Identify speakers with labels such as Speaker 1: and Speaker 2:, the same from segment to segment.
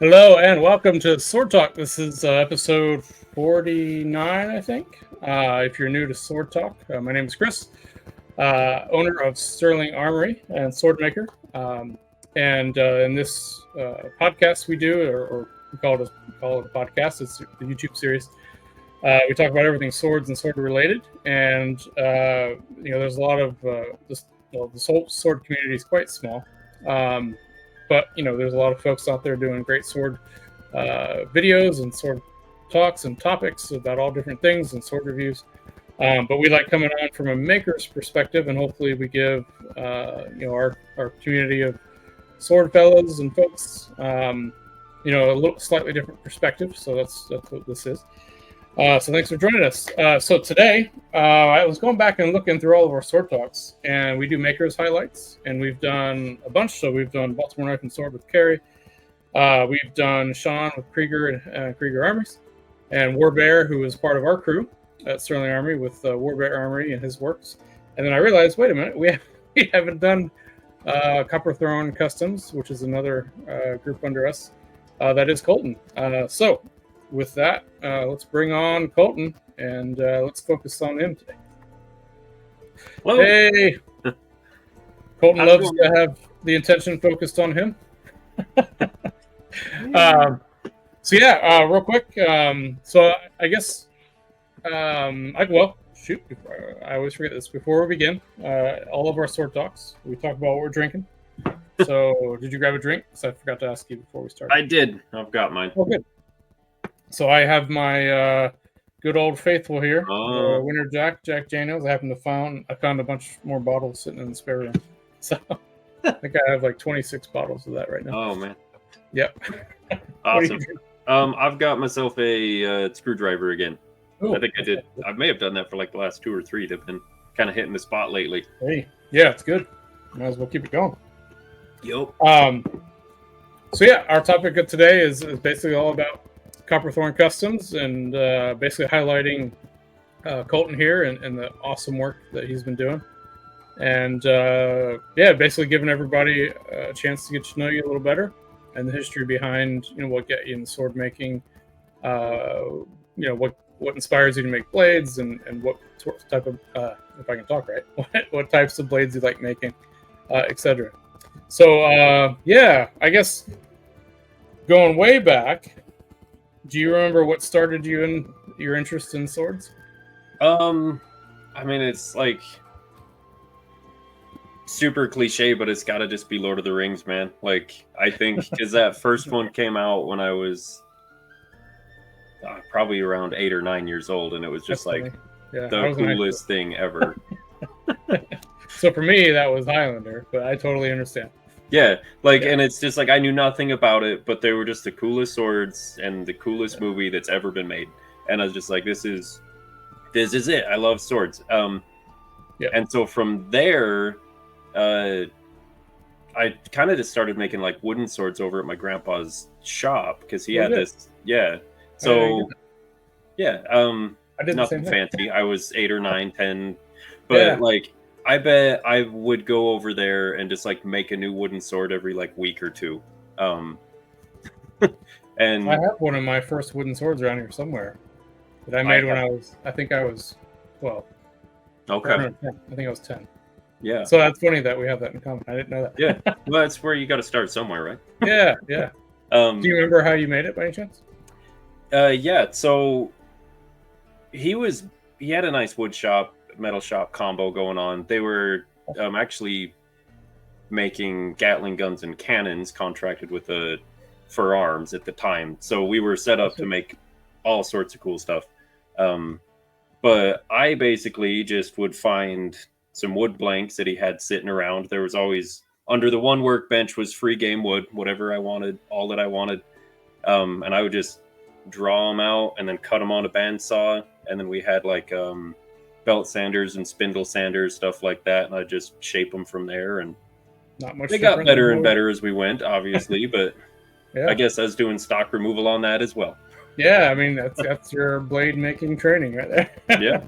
Speaker 1: Hello and welcome to Sword Talk. This is episode 49, I think. If you're new to Sword Talk, my name is Chris, owner of Sterling Armory and sword maker. And in this podcast we do, or we call it a podcast, it's the YouTube series. We talk about everything swords and sword related. And, there's a lot of the sword community is quite small. But there's a lot of folks out there doing great sword videos and sword talks and topics about all different things and sword reviews. But we like coming on from a maker's perspective, and hopefully we give our community of sword fellows and folks a little slightly different perspective. So that's what this is. So thanks for joining us. So today, I was going back and looking through all of our sword talks, and we do makers highlights, and we've done a bunch. So we've done Baltimore Knife and Sword with Carrie. We've done Sean with Krieger and Krieger Armories, and Warbear, who is part of our crew at Sterling Armory with Warbear Armory and his works. And then I realized, wait a minute, we haven't done Copperthorn Customs, which is another group under us. That is Colton. So with that, let's bring on Colton, and let's focus on him today. Hello. Hey! Colton loves to have the attention focused on him. Real quick. So I guess, I always forget this. Before we begin, all of our sword talks, we talk about what we're drinking. So did you grab a drink? Because I forgot to ask you before we started.
Speaker 2: I did. I've got mine.
Speaker 1: Oh, good. So I have my good old faithful here, Winter Jack Daniels. I found a bunch more bottles sitting in the spare room. So I think I have like 26 bottles of that right now.
Speaker 2: Oh man.
Speaker 1: Yep.
Speaker 2: Awesome. I've got myself a screwdriver again. Ooh, I think I did. I may have done that for like the last 2 or 3. They've been kind of hitting the spot lately.
Speaker 1: Hey, yeah, it's good. Might as well keep it going.
Speaker 2: Yep.
Speaker 1: Our topic of today is basically all about Copperthorn Customs, and basically highlighting Colton here and the awesome work that he's been doing, and basically giving everybody a chance to get to know you a little better and the history behind what got you in sword making, what inspires you to make blades, and what type of if I can talk right, what types of blades you like making, etc. So I guess going way back, do you remember what started you in your interest in swords?
Speaker 2: I mean, it's like super cliche, but it's got to just be Lord of the Rings, man. Like, I think because that first one came out when I was probably around 8 or 9 years old, and it was just the coolest thing ever.
Speaker 1: So for me, that was Highlander, but I totally understand.
Speaker 2: Yeah, and it's just like I knew nothing about it, but they were just the coolest swords and the coolest movie that's ever been made. And I was just like, this is it. I love swords. And so from there, I kind of just started making like wooden swords over at my grandpa's shop because he had this. Yeah. So I did nothing fancy. I was 8 or 9, 10, but I bet I would go over there and just like make a new wooden sword every like week or 2. And
Speaker 1: I have one of my first wooden swords around here somewhere that I made when I was 12.
Speaker 2: Okay.
Speaker 1: I think I was 10.
Speaker 2: Yeah.
Speaker 1: So that's funny that we have that in common. I didn't know that.
Speaker 2: Yeah. Well, that's where you got to start somewhere, right?
Speaker 1: Yeah. Do you remember how you made it by any chance?
Speaker 2: Yeah. So he had a nice metal shop combo going on. They were actually making Gatling guns and cannons, contracted with for arms at the time. So we were set up to make all sorts of cool stuff. But I basically just would find some wood blanks that he had sitting around. There was always under the one workbench was free game wood, whatever I wanted, all that I wanted. And I would just draw them out and then cut them on a bandsaw. And then we had like belt sanders and spindle sanders, stuff like that, and I just shape them from there. And
Speaker 1: not much.
Speaker 2: They got better and better as we went, obviously, but I guess I was doing stock removal on that as well.
Speaker 1: Yeah, I mean that's your blade making training right there.
Speaker 2: Yeah,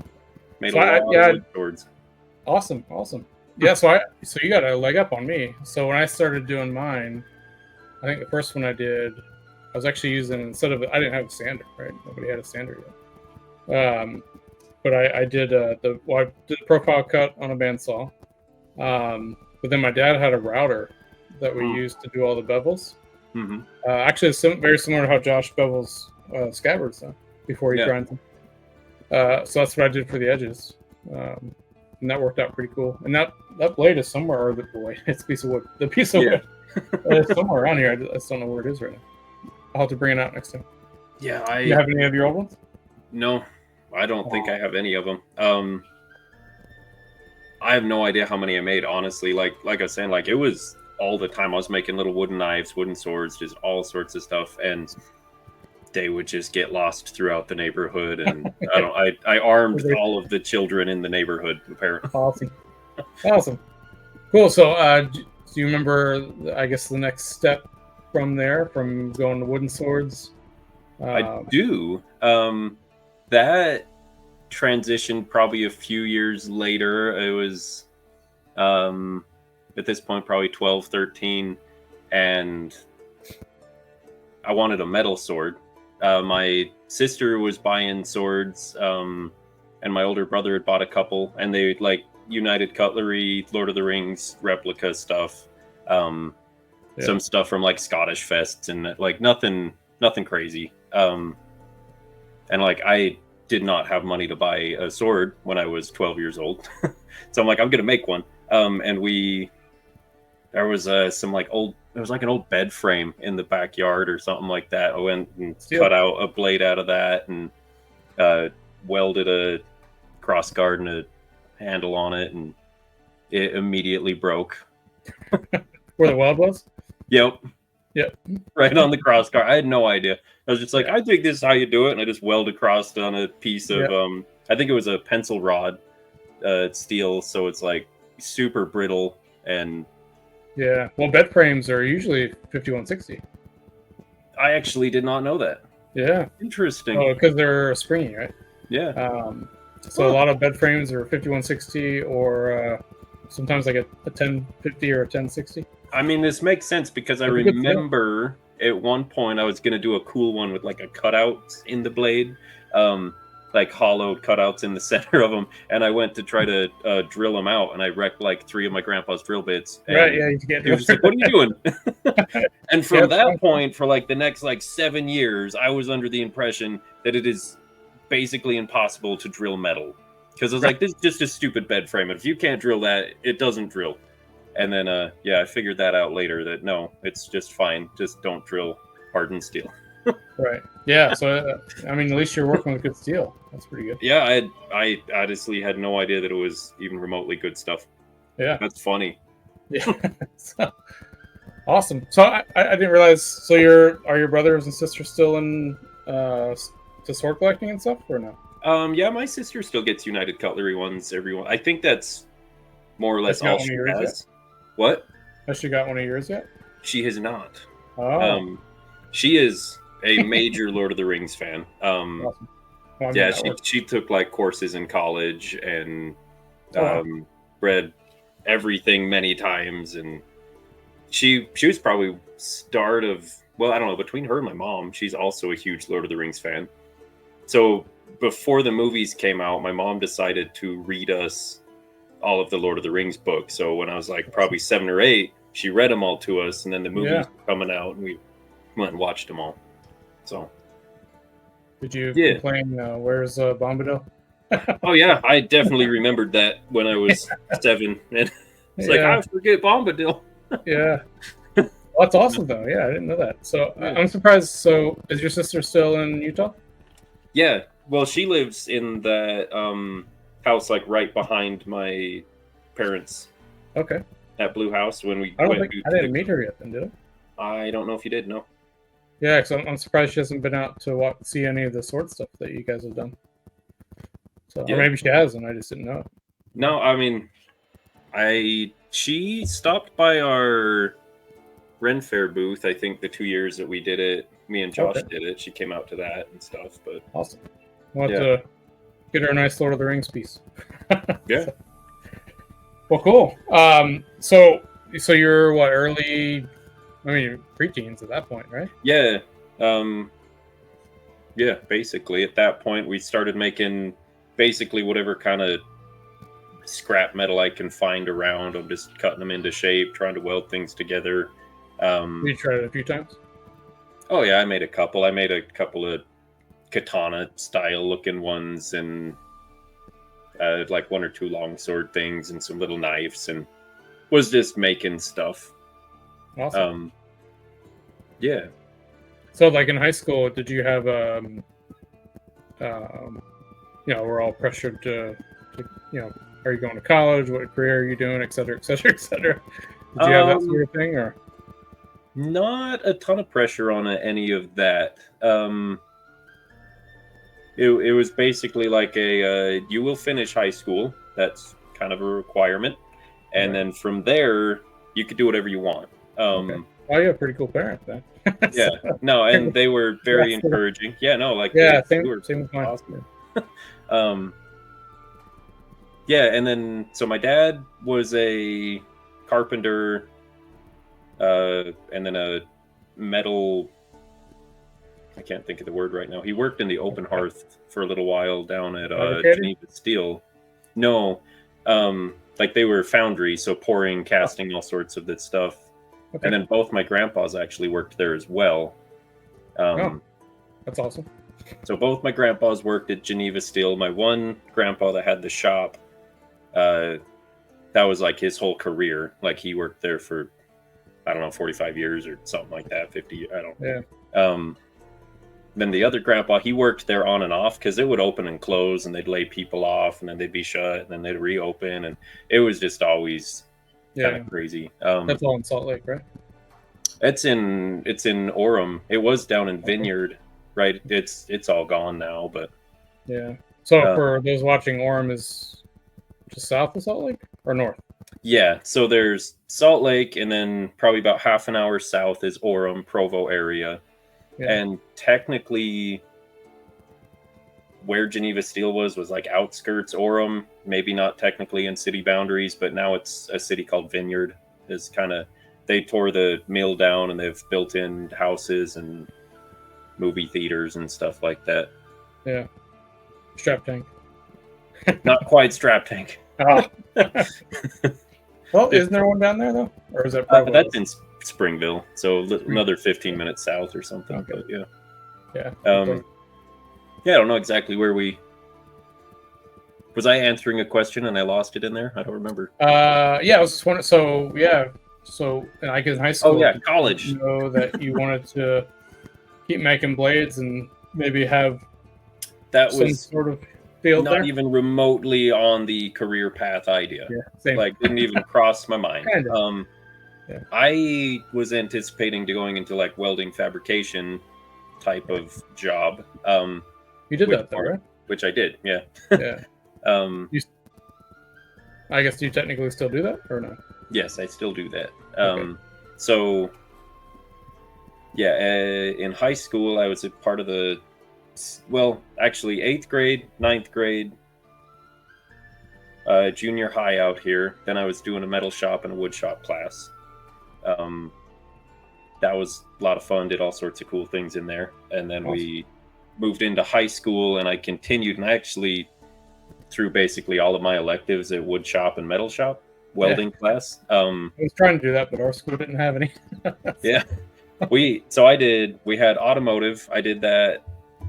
Speaker 2: made a lot of wood swords.
Speaker 1: Awesome. Yeah, so you got a leg up on me. So when I started doing mine, I think the first one I did, I was actually using, instead of, I didn't have a sander, right? Nobody had a sander yet. But I did I did a profile cut on a bandsaw. But then my dad had a router that we used to do all the bevels.
Speaker 2: Mm-hmm.
Speaker 1: Actually, it's very similar to how Josh bevels scabbards before he grinds them. So that's what I did for the edges. And that worked out pretty cool. And that blade is somewhere, or the blade, it's a piece of wood. The piece of wood is somewhere around here. I just don't know where it is right now. I'll have to bring it out next time.
Speaker 2: Yeah,
Speaker 1: You have any of your old ones?
Speaker 2: No, I don't think I have any of them. I have no idea how many I made, honestly. Like I was saying, like it was all the time. I was making little wooden knives, wooden swords, just all sorts of stuff, and they would just get lost throughout the neighborhood. And I armed all of the children in the neighborhood, apparently.
Speaker 1: Awesome, cool. So, do you remember? I guess the next step from there, from going to wooden swords.
Speaker 2: I do. That transitioned probably a few years later. It was at this point probably 12, 13, and I wanted a metal sword. My sister was buying swords, and my older brother had bought a couple, and they like United Cutlery, Lord of the Rings replica stuff, some stuff from like Scottish fests, and like nothing crazy. And like I did not have money to buy a sword when I was 12 years old. So I'm like, I'm going to make one. And there was some like there was like an old bed frame in the backyard or something like that. I went and cut out a blade out of that and welded a cross guard and a handle on it, and it immediately broke.
Speaker 1: Where the weld was?
Speaker 2: Yep. Right on the cross guard. I had no idea. I was just like, I think this is how you do it, and I just welded across on a piece of I think it was a pencil rod steel, so it's like super brittle. And
Speaker 1: well, bed frames are usually 5160.
Speaker 2: I actually did not know that. Interesting.
Speaker 1: Oh, because they're springy, right? So a lot of bed frames are 5160, or sometimes like a 1050 or a 1060.
Speaker 2: I mean, this makes sense because I remember at one point I was going to do a cool one with like a cutout in the blade, like hollowed cutouts in the center of them, and I went to try to drill them out, and I wrecked like 3 of my grandpa's drill bits. And
Speaker 1: you get
Speaker 2: he was just like, what are you doing? And from that point, for like the next like 7 years, I was under the impression that it is basically impossible to drill metal, because I was like, this is just a stupid bed frame, and if you can't drill that, it doesn't drill. And then I figured that out later, that no, it's just fine, just don't drill hardened steel.
Speaker 1: Right. So I mean, at least you're working with good steel. That's pretty good.
Speaker 2: I honestly had no idea that it was even remotely good stuff. That's funny.
Speaker 1: Awesome. So I didn't realize. So are your brothers and sisters still in to sword collecting and stuff, or no?
Speaker 2: My sister still gets United Cutlery ones. Everyone, I think that's more or less all she has. What?
Speaker 1: Has she got one of yours yet?
Speaker 2: She has not.
Speaker 1: Oh.
Speaker 2: She is a major Lord of the Rings fan.
Speaker 1: Awesome. Well,
Speaker 2: she took like courses in college and read everything many times, and she was probably start of, well, I don't know, between her and my mom, she's also a huge Lord of the Rings fan. So before the movies came out, my mom decided to read us all of the Lord of the Rings books. So when I was like probably 7 or 8, she read them all to us, and then the movies were coming out, and we went and watched them all. So
Speaker 1: did you complain, where's Bombadil?
Speaker 2: Oh yeah, I definitely remembered that when I was 7, and it's like, I forget Bombadil.
Speaker 1: Well, that's awesome though. I didn't know that. So I'm surprised. So is your sister still in Utah?
Speaker 2: Well, she lives in that house like right behind my parents.
Speaker 1: Okay.
Speaker 2: That blue house. When we
Speaker 1: I didn't meet her yet, then, did I?
Speaker 2: I don't know if you did. No.
Speaker 1: Yeah, because I'm surprised she hasn't been out to see any of the sword stuff that you guys have done. So or maybe she has, and I just didn't know it.
Speaker 2: No, I mean, she stopped by our Ren Fair booth. I think the 2 years that we did it, me and Josh did it. She came out to that and stuff. But
Speaker 1: awesome. We'll have to get her a nice Lord of the Rings piece. Well, cool. So you're what, early? I mean, preteens at that point, right?
Speaker 2: Yeah. Yeah, basically at that point we started making basically whatever kind of scrap metal I can find around. I'm just cutting them into shape, trying to weld things together.
Speaker 1: You tried it a few times.
Speaker 2: Oh yeah, I made a couple. I made a couple of katana style looking ones, and like one or two longsword things, and some little knives, and was just making stuff.
Speaker 1: Awesome.
Speaker 2: Yeah.
Speaker 1: So, like in high school, did you have we're all pressured to are you going to college? What career are you doing? Et cetera, et cetera, et cetera. Did you have that sort of thing, or
Speaker 2: not a ton of pressure on any of that. It was basically like you will finish high school. That's kind of a requirement, and then from there you could do whatever you want.
Speaker 1: Okay. Oh, you have pretty cool parents then.
Speaker 2: Yeah, no, and they were very encouraging. Yeah, no, like
Speaker 1: same with mine.
Speaker 2: Awesome. Yeah, and then so my dad was a carpenter, and then a metal. I can't think of the word right now. He worked in the open hearth for a little while down at Geneva Steel. No, like they were foundry, so pouring, casting, all sorts of that stuff. Okay. And then both my grandpas actually worked there as well.
Speaker 1: That's awesome.
Speaker 2: So both my grandpas worked at Geneva Steel. My one grandpa that had the shop, that was like his whole career. Like he worked there for, I don't know, 45 years or something like that, 50, I don't know.
Speaker 1: Yeah.
Speaker 2: Then the other grandpa, he worked there on and off because it would open and close, and they'd lay people off, and then they'd be shut, and then they'd reopen, and it was just always kind of crazy.
Speaker 1: That's all in Salt Lake, right?
Speaker 2: It's in Orem. It was down in Vineyard, right? It's all gone now, but
Speaker 1: yeah. So for those watching, Orem is just south of Salt Lake or north?
Speaker 2: Yeah. So there's Salt Lake, and then probably about half an hour south is Orem, Provo area. Yeah. And technically, where Geneva Steel was like outskirts Orem, maybe not technically in city boundaries, but now it's a city called Vineyard. Is kind of, they tore the mill down and they've built in houses and movie theaters and stuff like that.
Speaker 1: Yeah. Strap tank.
Speaker 2: Not quite strap tank.
Speaker 1: Oh. Well, isn't there one down there though, or is that
Speaker 2: that's in Springville, so another 15 minutes south or something. Okay. But yeah. Yeah, I don't know exactly where we. Was I answering a question and I lost it in there? I don't remember.
Speaker 1: Yeah, I was just wondering. So yeah, so I guess in high school.
Speaker 2: Oh yeah, college.
Speaker 1: You know that you wanted to keep making blades and maybe have some sort of field
Speaker 2: not
Speaker 1: there?
Speaker 2: Even remotely on the career path idea.
Speaker 1: Yeah, same.
Speaker 2: Like didn't even cross my mind.
Speaker 1: Kind of.
Speaker 2: Yeah. I was anticipating to going into like welding fabrication type of job.
Speaker 1: You did that though, right?
Speaker 2: Which I did, yeah.
Speaker 1: Yeah. I guess you technically still do that or no?
Speaker 2: Yes, I still do that. Okay. So yeah, in high school I was a part of the, well, actually 8th grade, 9th grade, junior high out here. Then I was doing a metal shop and a wood shop class. That was a lot of fun, did all sorts of cool things in there. And then we moved into high school and I continued, and I actually through basically all of my electives at wood shop and metal shop welding class. I
Speaker 1: was trying to do that, but our school didn't have any.
Speaker 2: Yeah. We had automotive. I did that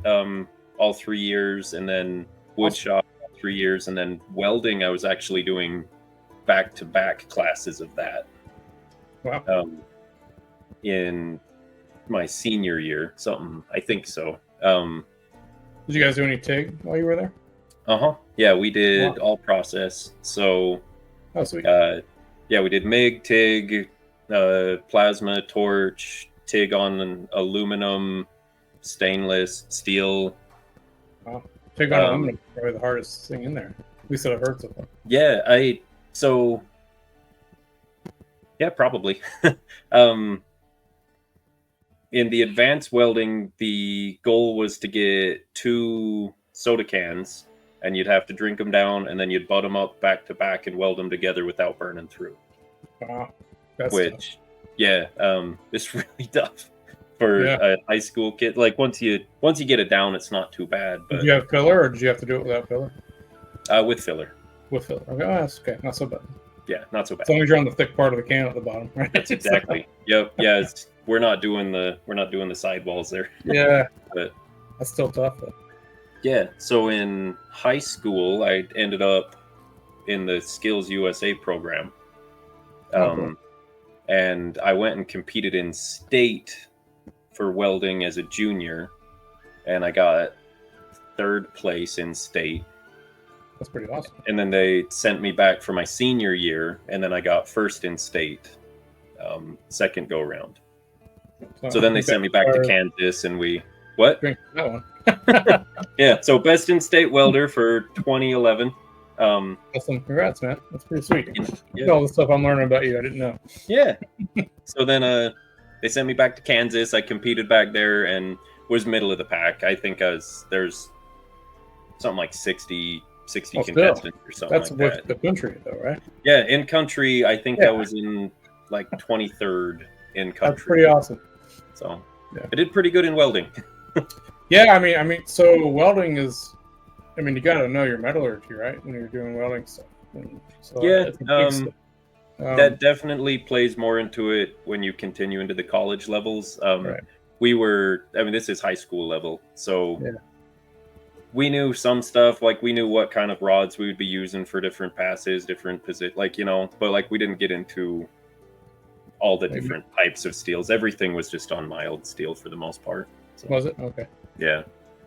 Speaker 2: all 3 years, and then wood shop 3 years, and then welding I was actually doing back-to-back classes of that.
Speaker 1: Wow.
Speaker 2: In my senior year, something, I think so.
Speaker 1: Did you guys do any TIG while you were there?
Speaker 2: Yeah, we did all process. So,
Speaker 1: sweet.
Speaker 2: Yeah, we did MIG, TIG, plasma, torch, TIG on aluminum, stainless, steel.
Speaker 1: Wow. TIG on aluminum is probably the hardest thing in there. At least I've heard so far.
Speaker 2: Yeah, yeah, probably. In the advanced welding, the goal was to get 2 soda cans, and you'd have to drink them down, and then you'd butt them up back to back and weld them together without burning through.
Speaker 1: Wow, that's
Speaker 2: tough. Yeah, it's really tough. for
Speaker 1: Yeah.
Speaker 2: a high school kid. Like once you get it down, it's not too bad. But
Speaker 1: Did you have filler, or did you have to do it without filler?
Speaker 2: with filler.
Speaker 1: With filler. Okay, oh, that's okay. Not so bad.
Speaker 2: Yeah, not so bad.
Speaker 1: As long as you're on the thick part of the can at the bottom, right?
Speaker 2: Yes, exactly. Yep. Yeah, we're not doing the sidewalls there.
Speaker 1: Yeah,
Speaker 2: But
Speaker 1: that's still tough though.
Speaker 2: yeah, so in high school, I ended up in the Skills USA program.
Speaker 1: Cool.
Speaker 2: And I went and competed in state for welding as a junior, and I got third place in state.
Speaker 1: That's pretty awesome.
Speaker 2: And then they sent me back for my senior year, and then I got first in state, second go round. So then they sent me back to Kansas, and what?
Speaker 1: Drink that one.
Speaker 2: Yeah, so best in state welder for 2011.
Speaker 1: Awesome. Congrats, man. That's pretty sweet.
Speaker 2: Yeah.
Speaker 1: All the stuff I'm learning about you, I didn't know.
Speaker 2: Yeah. So then they sent me back to Kansas. I competed back there and was middle of the pack. I think there's something like 60 contestants or something
Speaker 1: That's
Speaker 2: like
Speaker 1: with
Speaker 2: that.
Speaker 1: the country, though, right?
Speaker 2: Yeah, in country, I think I was in like 23rd in country.
Speaker 1: That's pretty awesome.
Speaker 2: So I did pretty good in welding.
Speaker 1: Yeah, I mean, so welding is, you got to know your metallurgy, right? When you're doing welding stuff. So
Speaker 2: Yeah,
Speaker 1: it's a big step.
Speaker 2: that definitely plays more into it when you continue into the college levels.
Speaker 1: Right.
Speaker 2: This is high school level, so we knew some stuff. Like we knew what kind of rods we would be using for different passes, different position, but like we didn't get into all the different types of steels. Everything was just on mild steel for the most part. So,
Speaker 1: was it? Okay.
Speaker 2: Yeah.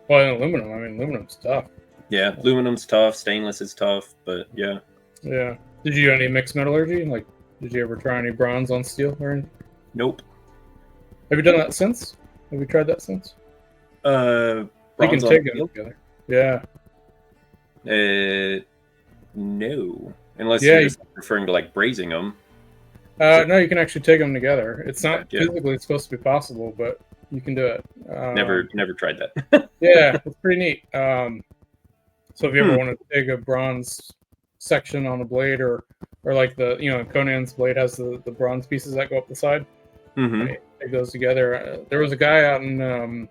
Speaker 1: Well, and aluminum. Aluminum's tough.
Speaker 2: Yeah, aluminum's tough. Stainless is tough, but yeah.
Speaker 1: Yeah. Did you do any mixed metallurgy? Like, did you ever try any bronze on steel or anything?
Speaker 2: Nope.
Speaker 1: Have you done that since? Have you tried that since?
Speaker 2: Bronze
Speaker 1: you can take them together. Yeah.
Speaker 2: No. Unless you're just referring to like brazing them.
Speaker 1: No, you can actually take them together. It's not physically supposed to be possible, but you can do it.
Speaker 2: Never tried that.
Speaker 1: Yeah, it's pretty neat. So if you ever want to take a bronze section on a blade, or like Conan's blade has the bronze pieces that go up the side, take those together. There was a guy out in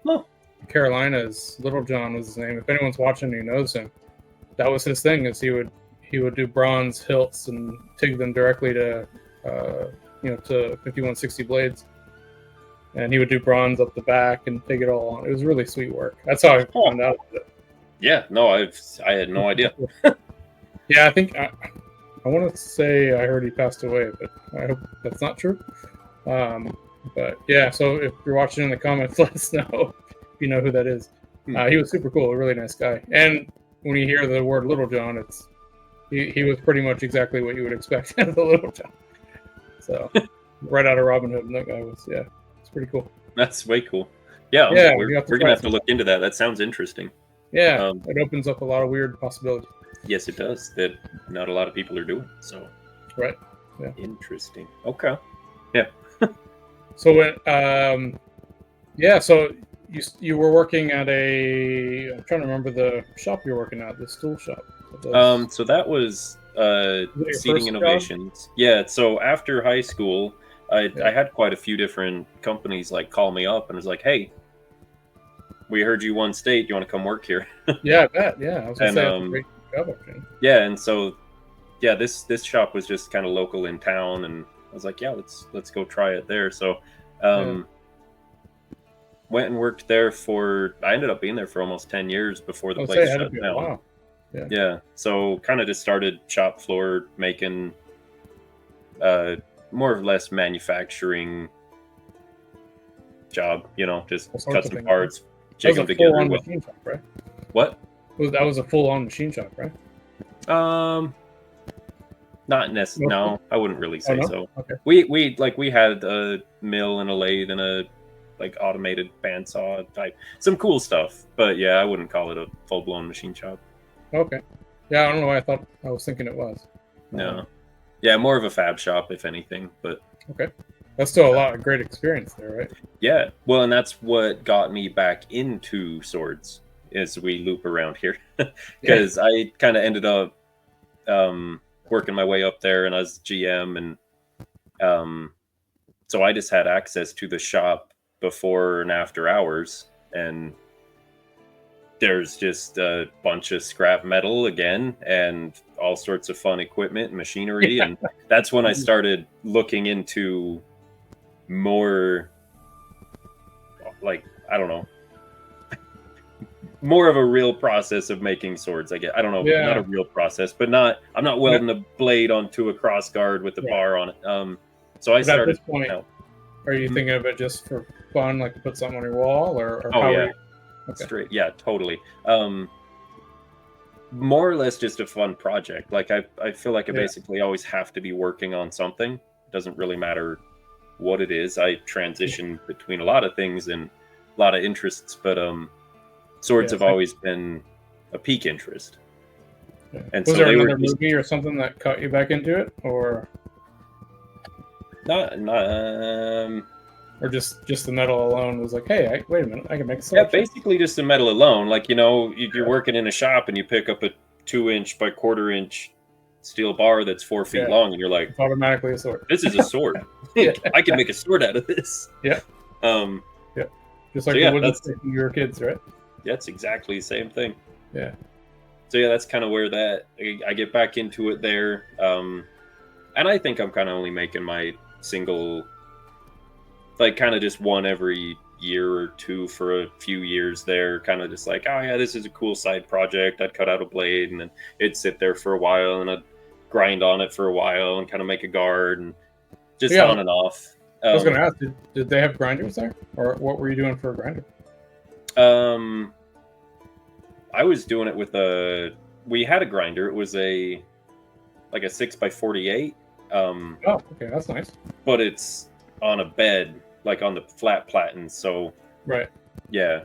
Speaker 1: Carolinas, Little John was his name. If anyone's watching who knows him, that was his thing. Is he would do bronze hilts and take them directly to 5160 blades, and he would do bronze up the back and take it all on. It was really sweet work. That's how I found out about it.
Speaker 2: Yeah, no, I had no idea.
Speaker 1: Yeah, I think I want to say I heard he passed away, but I hope that's not true. But yeah, so if you're watching in the comments, let us know if you know who that is. He was super cool, a really nice guy. And when you hear the word Little John, he was pretty much exactly what you would expect out of the Little John. So right out of Robin Hood, and that guy was it's pretty cool.
Speaker 2: That's way cool. Yeah, we're gonna have to look into that. That sounds interesting.
Speaker 1: Yeah, it opens up a lot of weird possibilities.
Speaker 2: Yes, it does. That not a lot of people are doing. So
Speaker 1: right. Yeah.
Speaker 2: Interesting. Okay. Yeah.
Speaker 1: So when so you were working at I'm trying to remember the shop you were working at, the stool shop.
Speaker 2: So that was Seating Innovations. Job? Yeah. So after high school, I had quite a few different companies like call me up and was like, "Hey, we heard you won state. You want to come work here?"
Speaker 1: Yeah, I bet. Yeah, I was gonna say that's a great job opportunity.
Speaker 2: Yeah, and so this shop was just kind of local in town, and I was like, "Yeah, let's go try it there." So, went and worked there I ended up being there for almost 10 years before the place shut down. Wow. Yeah. So kind of just started shop floor making more or less manufacturing job, just custom parts, jig them together.
Speaker 1: Machine shop, right?
Speaker 2: What?
Speaker 1: That was a full-on machine shop, right?
Speaker 2: Not necessarily. No, I wouldn't really say so.
Speaker 1: Okay.
Speaker 2: We had a mill and a lathe and a automated bandsaw type, some cool stuff. But yeah, I wouldn't call it a full-blown machine shop.
Speaker 1: Okay. Yeah, I don't know why I was thinking it was.
Speaker 2: No. Yeah, more of a fab shop, if anything. But
Speaker 1: okay, that's still a lot of great experience there, right?
Speaker 2: Yeah. Well, and that's what got me back into swords. As we loop around here, because I kind of ended up working my way up there, and I was GM, and so I just had access to the shop before and after hours, and there's just a bunch of scrap metal again and all sorts of fun equipment and machinery.
Speaker 1: Yeah.
Speaker 2: And that's when I started looking into more, like, I don't know, more of a real process of making swords. I don't know,
Speaker 1: Yeah.
Speaker 2: not a real process, but I'm not welding a blade onto a cross guard with a bar on it. So I
Speaker 1: But
Speaker 2: started.
Speaker 1: at this point, are you thinking of it just for fun, like to put something on your wall, or
Speaker 2: Oh
Speaker 1: how
Speaker 2: yeah,
Speaker 1: are you? Okay.
Speaker 2: straight. Yeah, totally. More or less just a fun project. Like I feel like I basically always have to be working on something. It doesn't really matter what it is. I transition between a lot of things and a lot of interests, but swords have always been a peak interest.
Speaker 1: Yeah.
Speaker 2: And
Speaker 1: was
Speaker 2: so
Speaker 1: there
Speaker 2: they
Speaker 1: another
Speaker 2: were just,
Speaker 1: movie or something that caught you back into it, or just the metal alone was like, hey, wait a minute, I can make a sword.
Speaker 2: yeah, basically just the metal alone. Like, you're working in a shop and you pick up a 2-inch by 1/4-inch steel bar that's 4 feet long, and you're like,
Speaker 1: it's automatically a sword.
Speaker 2: this is a sword. I can make a sword out of this.
Speaker 1: Yeah. Just like the wooden stick when you were kids, right?
Speaker 2: Yeah, it's exactly the same thing.
Speaker 1: Yeah.
Speaker 2: So yeah, that's kind of where I get back into it there. And I think I'm kind of only making my single, like, kind of just one every year or two for a few years there. Kind of just like, oh yeah, this is a cool side project. I'd cut out a blade and then it'd sit there for a while, and I'd grind on it for a while and kind of make a guard, and just on and off.
Speaker 1: I was going to ask, did they have grinders there, or what were you doing for a grinder?
Speaker 2: I was doing it with we had a grinder. It was like a 6x48.
Speaker 1: Oh, okay, that's nice.
Speaker 2: But it's on a bed, like on the flat platens. So
Speaker 1: right.
Speaker 2: Yeah.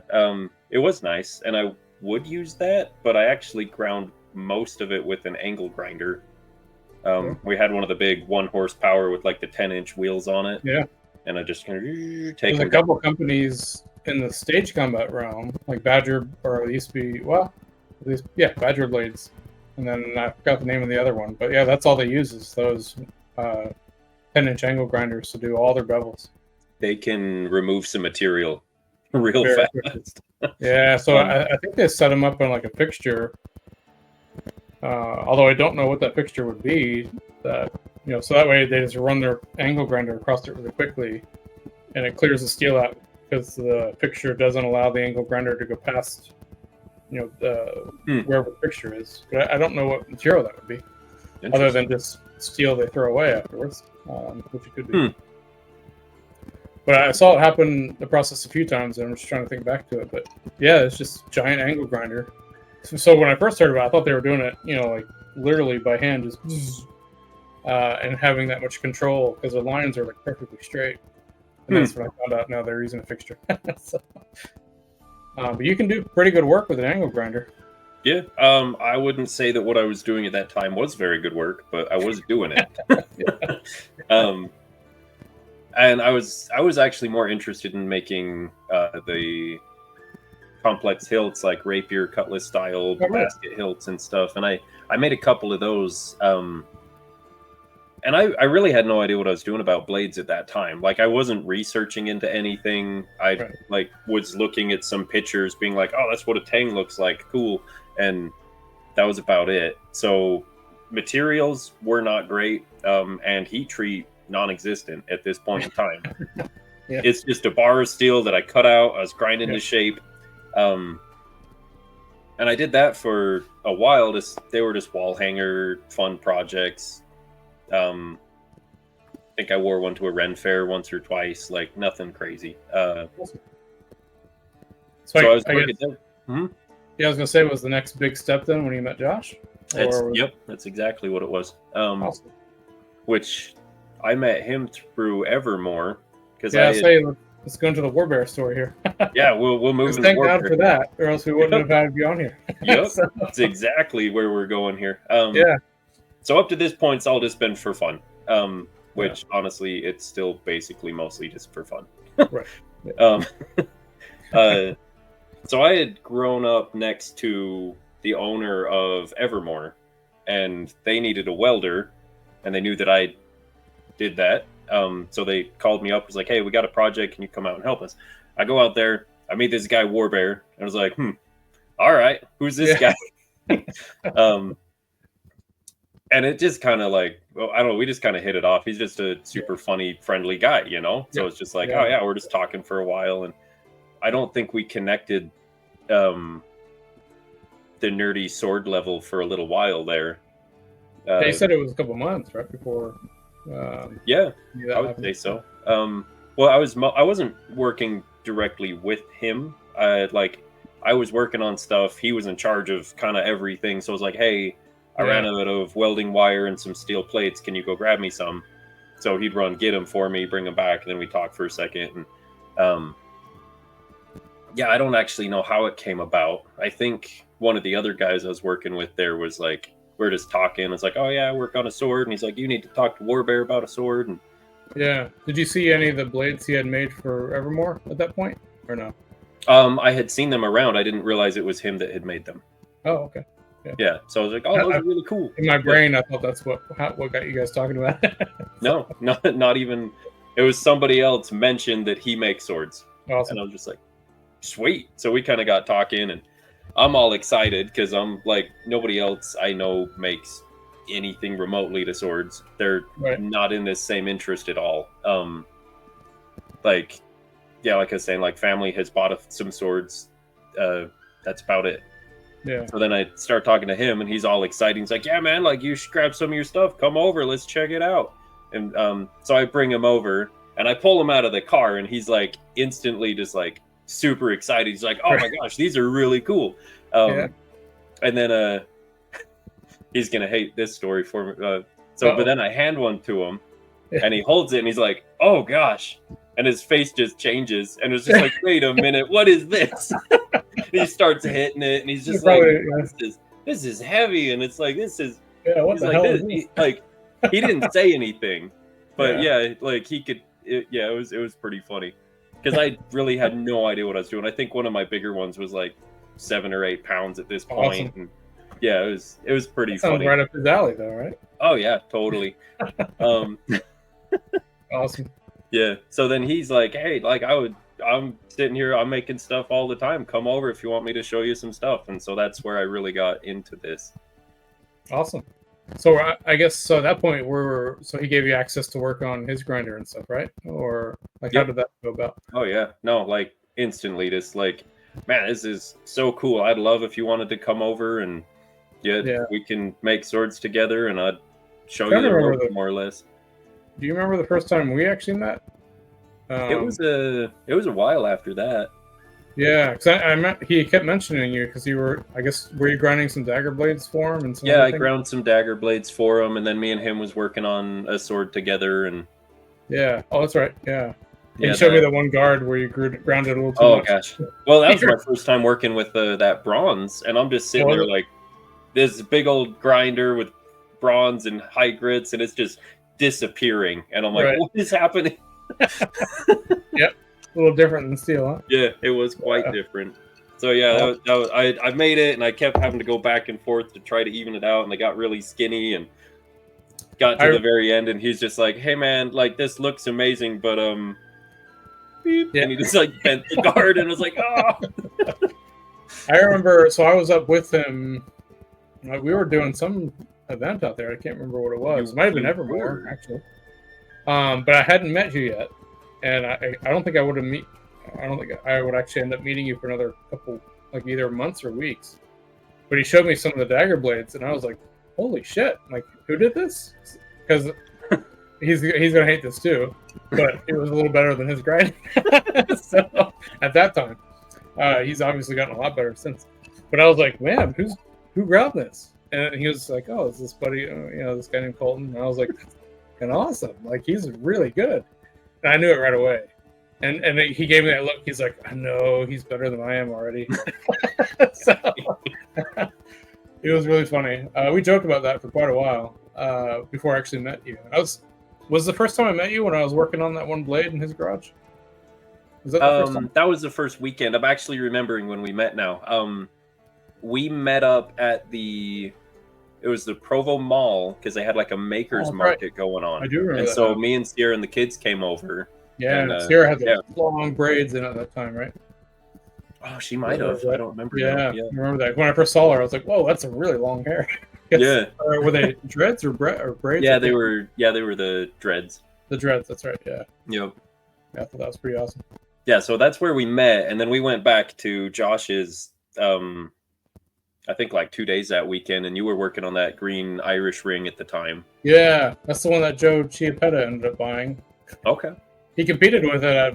Speaker 2: It was nice, and I would use that, but I actually ground most of it with an angle grinder. We had one of the big 1 horsepower with like the 10-inch wheels on it.
Speaker 1: Yeah.
Speaker 2: And I just kind of
Speaker 1: There's a couple companies in the stage combat realm, like Badger, or it used to be, Badger blades. And then I forgot the name of the other one. But yeah, that's all they use is those 10-inch angle grinders to do all their bevels.
Speaker 2: They can remove some material real fast.
Speaker 1: Yeah, so I think they set them up on like a fixture. Although I don't know what that fixture would be. So that way they just run their angle grinder across it really quickly, and it clears the steel out because the fixture doesn't allow the angle grinder to go past, wherever the fixture is. But I don't know what material that would be, other than just steel they throw away afterwards, which it could be. But I saw it happen the process a few times, and I'm just trying to think back to it. But yeah, it's just giant angle grinder. So when I first heard about it, I thought they were doing it, like literally by hand, just and having that much control because the lines are like perfectly straight. And that's when I found out now they're using a fixture. But you can do pretty good work with an angle grinder.
Speaker 2: Yeah, I wouldn't say that what I was doing at that time was very good work, but I was doing it. And I was actually more interested in making the complex hilts, like rapier cutlass style basket hilts and stuff, and I made a couple of those. And I really had no idea what I was doing about blades at that time. Like, I wasn't researching into anything. I was looking at some pictures, being like, "Oh, that's what a tang looks like, cool," and that was about it. So materials were not great, and heat treat non-existent at this point in time. It's just a bar of steel that I cut out. I was grinding to shape. And I did that for a while. They were just wall hanger fun projects. I think I wore one to a Ren fair once or twice, like nothing crazy. So I was guess,
Speaker 1: Yeah, I was gonna say, was the next big step then when you met Josh?
Speaker 2: Yep, that's exactly what it was. Awesome. Which I met him through Evermore because
Speaker 1: let's go into the Warbear story here.
Speaker 2: Yeah, we'll move.
Speaker 1: Thank God for that, or else we wouldn't have had you on here.
Speaker 2: Yep, that's exactly where we're going here. So up to this point, it's all just been for fun. Which honestly, it's still basically mostly just for fun.
Speaker 1: Right.
Speaker 2: So I had grown up next to the owner of Evermore, and they needed a welder, and they knew that I did that. So they called me up, was like, hey, we got a project, can you come out and help us? I go out there, I meet this guy Warbear, and I was like, all right, who's this guy? And it just kind of like, well, I don't know, we just kind of hit it off. He's just a super funny, friendly guy, you know? So it's just like, oh yeah, we're just talking for a while. And I don't think we connected the nerdy sword level for a little while there.
Speaker 1: They said it was a couple months, right? Before.
Speaker 2: Yeah, I would say so. Well, I wasn't working directly with him. I was working on stuff. He was in charge of kind of everything. So I was like, hey, I ran out of welding wire and some steel plates. Can you go grab me some? So he'd get them for me, bring them back, and then we talk for a second. And yeah, I don't actually know how it came about. I think one of the other guys I was working with there was like, we're just talking. It's like, oh yeah, I work on a sword, and he's like, you need to talk to Warbear about a sword. And
Speaker 1: yeah, did you see any of the blades he had made for Evermore at that point, or no?
Speaker 2: I had seen them around. I didn't realize it was him that had made them.
Speaker 1: Oh, okay.
Speaker 2: Yeah, so I was like, "Oh, those are really cool."
Speaker 1: In my brain, I thought that's what got you guys talking about.
Speaker 2: No, not even. It was somebody else mentioned that he makes swords,
Speaker 1: awesome.
Speaker 2: And I was just like, "Sweet!" So we kind of got talking, and I'm all excited because I'm like, nobody else I know makes anything remotely to swords. They're not in this same interest at all. Like I was saying, like family has bought some swords. That's about it.
Speaker 1: Yeah.
Speaker 2: So then I start talking to him, and he's all excited. He's like, "Yeah, man, like you should grab some of your stuff. Come over, let's check it out." And so I bring him over, and I pull him out of the car, and he's like instantly just like super excited. He's like, "Oh my gosh, these are really cool." And then he's gonna hate this story for me. But then I hand one to him, and he holds it, and he's like, "Oh gosh." And his face just changes, and it's just like, wait a minute, what is this? He starts hitting it, and he's just this is heavy, and it's like, this is,
Speaker 1: what the hell is this?
Speaker 2: He didn't say anything, but like he could, it was pretty funny, because I really had no idea what I was doing. I think one of my bigger ones was like 7 or 8 pounds at this point.
Speaker 1: Awesome.
Speaker 2: And it was pretty
Speaker 1: sounds
Speaker 2: funny.
Speaker 1: Right up his alley, though, right?
Speaker 2: Oh yeah, totally.
Speaker 1: Awesome.
Speaker 2: Yeah. So then he's like, "Hey, like I'm sitting here, I'm making stuff all the time. Come over if you want me to show you some stuff." And so that's where I really got into this.
Speaker 1: Awesome. So I guess so at that point so he gave you access to work on his grinder and stuff, right? Or like how did that go about?
Speaker 2: Oh yeah. No, like instantly, just like, man, this is so cool. I'd love if you wanted to come over and we can make swords together, and I'd show you the ropes more or less.
Speaker 1: Do you remember the first time we actually met?
Speaker 2: It was a while after that.
Speaker 1: Yeah, because he kept mentioning you because you were you grinding some dagger blades for him and some
Speaker 2: I ground some dagger blades for him, and then me and him was working on a sword together. And
Speaker 1: oh, that's right, you showed me the one guard where you grounded a little too much.
Speaker 2: Oh gosh, well that was my first time working with that bronze, and I'm just sitting there like this big old grinder with bronze and high grits, and it's just disappearing, and I'm like, what is happening?
Speaker 1: Yep, a little different than steel, huh?
Speaker 2: Yeah, it was quite different. So that was I made it, and I kept having to go back and forth to try to even it out, and I got really skinny and got to the very end, and he's just like, "Hey man, like this looks amazing, but beep," and he just like bent the guard, and I was like, "Oh."
Speaker 1: I remember, so I was up with him. We were doing some event out there. I can't remember what it was. It might have been Evermore, actually. But I hadn't met you yet, and I don't think I would actually end up meeting you for another couple, like either months or weeks. But he showed me some of the dagger blades, and I was like, "Holy shit! Like, who did this?" Because he's gonna hate this too, but it was a little better than his grinding. So at that time, he's obviously gotten a lot better since. But I was like, "Man, who grabbed this?" And he was like, "Oh, it's this buddy, this guy named Colton." And I was like, "And awesome! Like he's really good." And I knew it right away. And he gave me that look. He's like, "I know he's better than I am already." So it was really funny. We joked about that for quite a while before I actually met you. Was the first time I met you when I was working on that one blade in his garage? Was that the first time?
Speaker 2: That was the first weekend. I'm actually remembering when we met now. We met up at the it was the Provo Mall because they had like a makers market going on.
Speaker 1: I do remember
Speaker 2: and
Speaker 1: that
Speaker 2: so
Speaker 1: now.
Speaker 2: me and Sierra and the kids came over.
Speaker 1: Yeah,
Speaker 2: and
Speaker 1: Sierra had the long braids in at that time, right?
Speaker 2: Oh, she might have. I don't remember.
Speaker 1: Yeah,
Speaker 2: now.
Speaker 1: I remember that. When I first saw her, I was like, "Whoa, that's a really long hair."
Speaker 2: Yeah.
Speaker 1: Were they dreads or braids?
Speaker 2: Yeah, they were. Yeah, they were the dreads.
Speaker 1: The dreads. That's right. Yeah.
Speaker 2: Yep.
Speaker 1: I thought that was pretty awesome.
Speaker 2: Yeah, so that's where we met, and then we went back to Josh's. I think like 2 days that weekend, and you were working on that green Irish ring at the time.
Speaker 1: Yeah, that's the one that Joe Chiappetta ended up buying.
Speaker 2: Okay.
Speaker 1: He competed with it at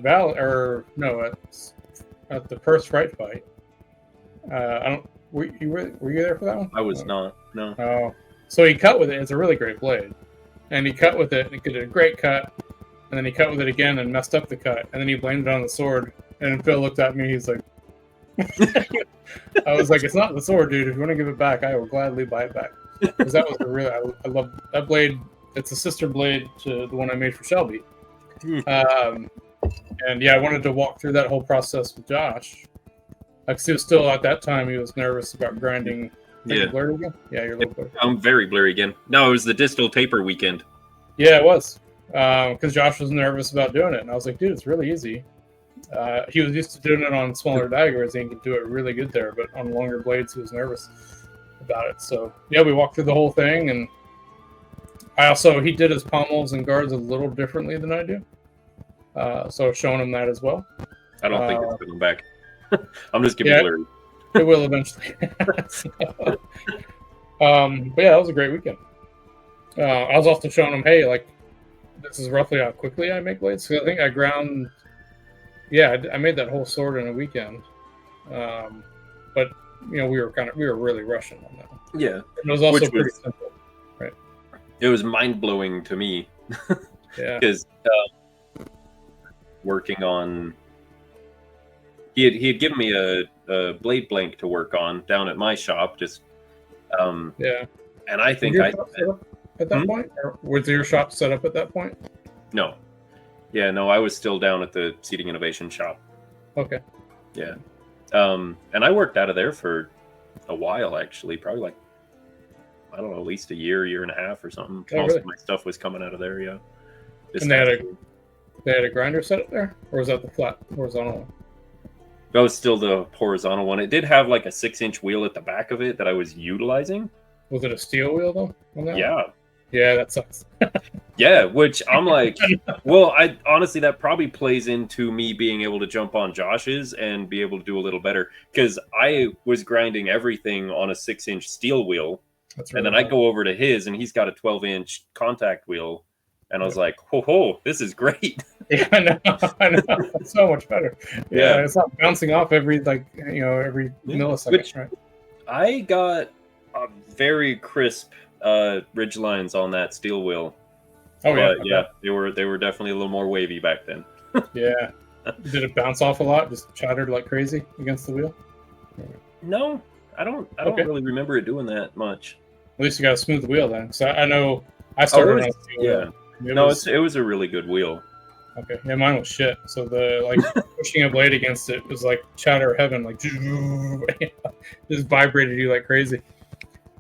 Speaker 1: at the Perth Fright fight. I don't. Were you there for that one?
Speaker 2: I was not. No.
Speaker 1: Oh, so he cut with it. It's a really great blade, and he cut with it. And he did a great cut, and then he cut with it again and messed up the cut, and then he blamed it on the sword. And Phil looked at me. He's like, I was like, "It's not the sword, dude. If you want to give it back, I will gladly buy it back." Because that was I love that blade. It's a sister blade to the one I made for Shelby. And yeah, I wanted to walk through that whole process with Josh. Like, he was still at that time, he was nervous about grinding.
Speaker 2: Yeah.
Speaker 1: Blurry again? Yeah, you're a little blurry.
Speaker 2: I'm very blurry again. No, it was the distal taper weekend.
Speaker 1: Yeah, it was. Because Josh was nervous about doing it. And I was like, dude, it's really easy. He was used to doing it on smaller daggers and he could do it really good there. But on longer blades, he was nervous about it. So, yeah, we walked through the whole thing. And he did his pommels and guards a little differently than I do. So showing him that as well.
Speaker 2: I don't think it's coming back. I'm just giving blurry.
Speaker 1: It will eventually. But yeah, that was a great weekend. I was also showing him, hey, like, this is roughly how quickly I make blades. So I think I ground. Yeah, I made that whole sword in a weekend. But we were really rushing on that.
Speaker 2: Yeah,
Speaker 1: it was also pretty simple, right?
Speaker 2: It was mind blowing to me.
Speaker 1: Yeah,
Speaker 2: because working on. He had given me a blade blank to work on down at my shop. Just
Speaker 1: yeah.
Speaker 2: And I think
Speaker 1: at that point, or was your shop set up at that point?
Speaker 2: No. Yeah, no, I was still down at the Seating Innovation shop.
Speaker 1: Okay.
Speaker 2: Yeah. And I worked out of there for a while, actually, probably like, I don't know, at least a year and a half or something.
Speaker 1: Oh,
Speaker 2: Most
Speaker 1: really?
Speaker 2: of my stuff was coming out of there, yeah.
Speaker 1: And they had a grinder set up there, or was that the flat horizontal one?
Speaker 2: That was still the horizontal one. It did have like a 6-inch wheel at the back of it that I was utilizing.
Speaker 1: Was it a steel wheel though? On that
Speaker 2: Yeah.
Speaker 1: one? Yeah, that sucks.
Speaker 2: Yeah, which I'm like, well, I honestly, that probably plays into me being able to jump on Josh's and be able to do a little better, because I was grinding everything on a 6-inch steel wheel. That's really and then I go over to his and he's got a 12-inch contact wheel. And I was like, ho, this is great.
Speaker 1: Yeah, I know. It's so much better. Yeah, it's not bouncing off every millisecond, right?
Speaker 2: I got a very crisp ridge lines on that steel wheel.
Speaker 1: Oh,
Speaker 2: but yeah, they were definitely a little more wavy back then.
Speaker 1: Yeah. Did it bounce off a lot? Just chattered like crazy against the wheel?
Speaker 2: No, I don't really remember it doing that much.
Speaker 1: At least you got a smooth wheel then. Because I know I started on a steel wheel.
Speaker 2: It was a really good wheel.
Speaker 1: Okay, yeah, mine was shit. So pushing a blade against it was like chatter heaven, like just vibrated you like crazy.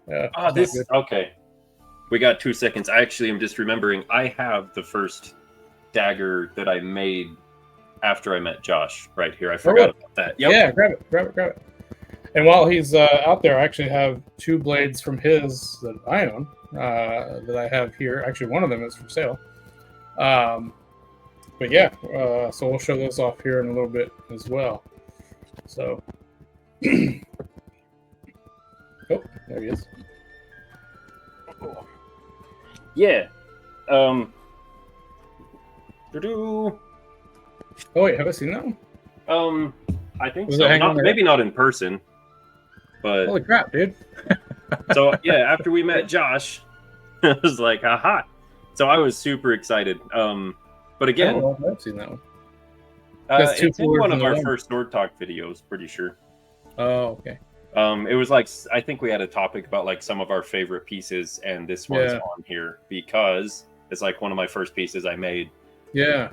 Speaker 1: Yeah.
Speaker 2: Okay. We got 2 seconds. I actually am just remembering I have the first dagger that I made after I met Josh right here. I forgot about that. Yep.
Speaker 1: Yeah, grab it. And while he's out there, I actually have 2 blades from his that I own. That I have here. Actually, one of them is for sale. But yeah, so we'll show those off here in a little bit as well. So, oh, there he is.
Speaker 2: Yeah.
Speaker 1: Oh wait, have I seen that
Speaker 2: one? I think so. Maybe not in person, but
Speaker 1: holy crap, dude.
Speaker 2: So yeah, after we met Josh, I was like, aha. So I was super excited. But again,
Speaker 1: I've seen that one.
Speaker 2: It's in one of our first Sword Talk videos, pretty sure.
Speaker 1: Oh, okay.
Speaker 2: It was like, I think we had a topic about like some of our favorite pieces, and this one's on here because it's like one of my first pieces I made.
Speaker 1: Yeah.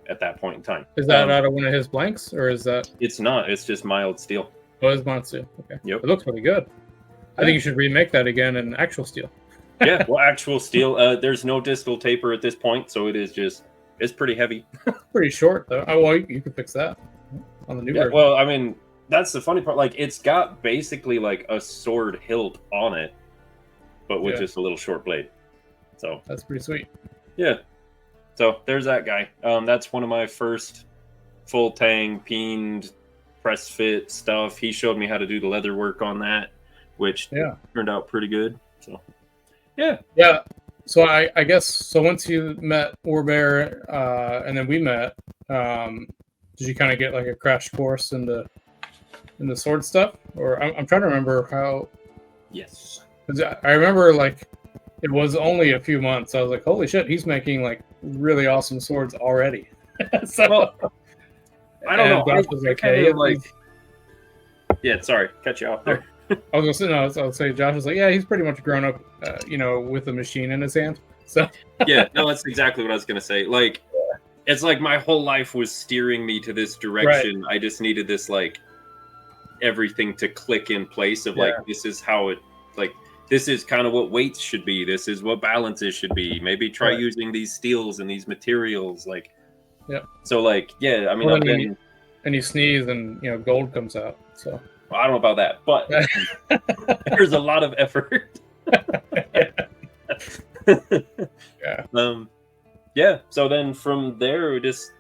Speaker 2: At that point in time.
Speaker 1: Is that out of one of his blanks, or is that?
Speaker 2: It's not. It's just mild steel.
Speaker 1: Oh, it's mild steel. Okay.
Speaker 2: Yep.
Speaker 1: It looks really good. I think you should remake that again in actual steel.
Speaker 2: Yeah, well, actual steel. There's no distal taper at this point, so it's pretty heavy.
Speaker 1: Pretty short though. Oh well, you can fix that on the new version.
Speaker 2: Well, I mean, that's the funny part. Like, it's got basically like a sword hilt on it, but with just a little short blade. So
Speaker 1: that's pretty sweet.
Speaker 2: Yeah. So there's that guy. That's one of my first full tang peened press fit stuff. He showed me how to do the leather work on that, which turned out pretty good. So yeah.
Speaker 1: So I guess so. Once you met Warbear, and then we met, did you kind of get like a crash course in the sword stuff? Or I'm trying to remember how.
Speaker 2: Yes.
Speaker 1: 'Cause I remember like it was only a few months. I was like, holy shit, he's making like really awesome swords already. So,
Speaker 2: well, I don't know.
Speaker 1: Josh was like, hey,
Speaker 2: yeah, sorry, cut you off there.
Speaker 1: I was gonna say Josh was like, yeah, he's pretty much grown up, with a machine in his hand. So
Speaker 2: yeah, no, that's exactly what I was gonna say. Like, it's like my whole life was steering me to this direction. Right. I just needed this like everything to click in place of like this is how it like. This is kind of what weights should be. This is what balances should be. Maybe try using these steels and these materials. Like, So, like, yeah, I mean,
Speaker 1: and you sneeze and, gold comes out. So,
Speaker 2: well, I don't know about that, but there's a lot of effort. Yeah. So then from there, we just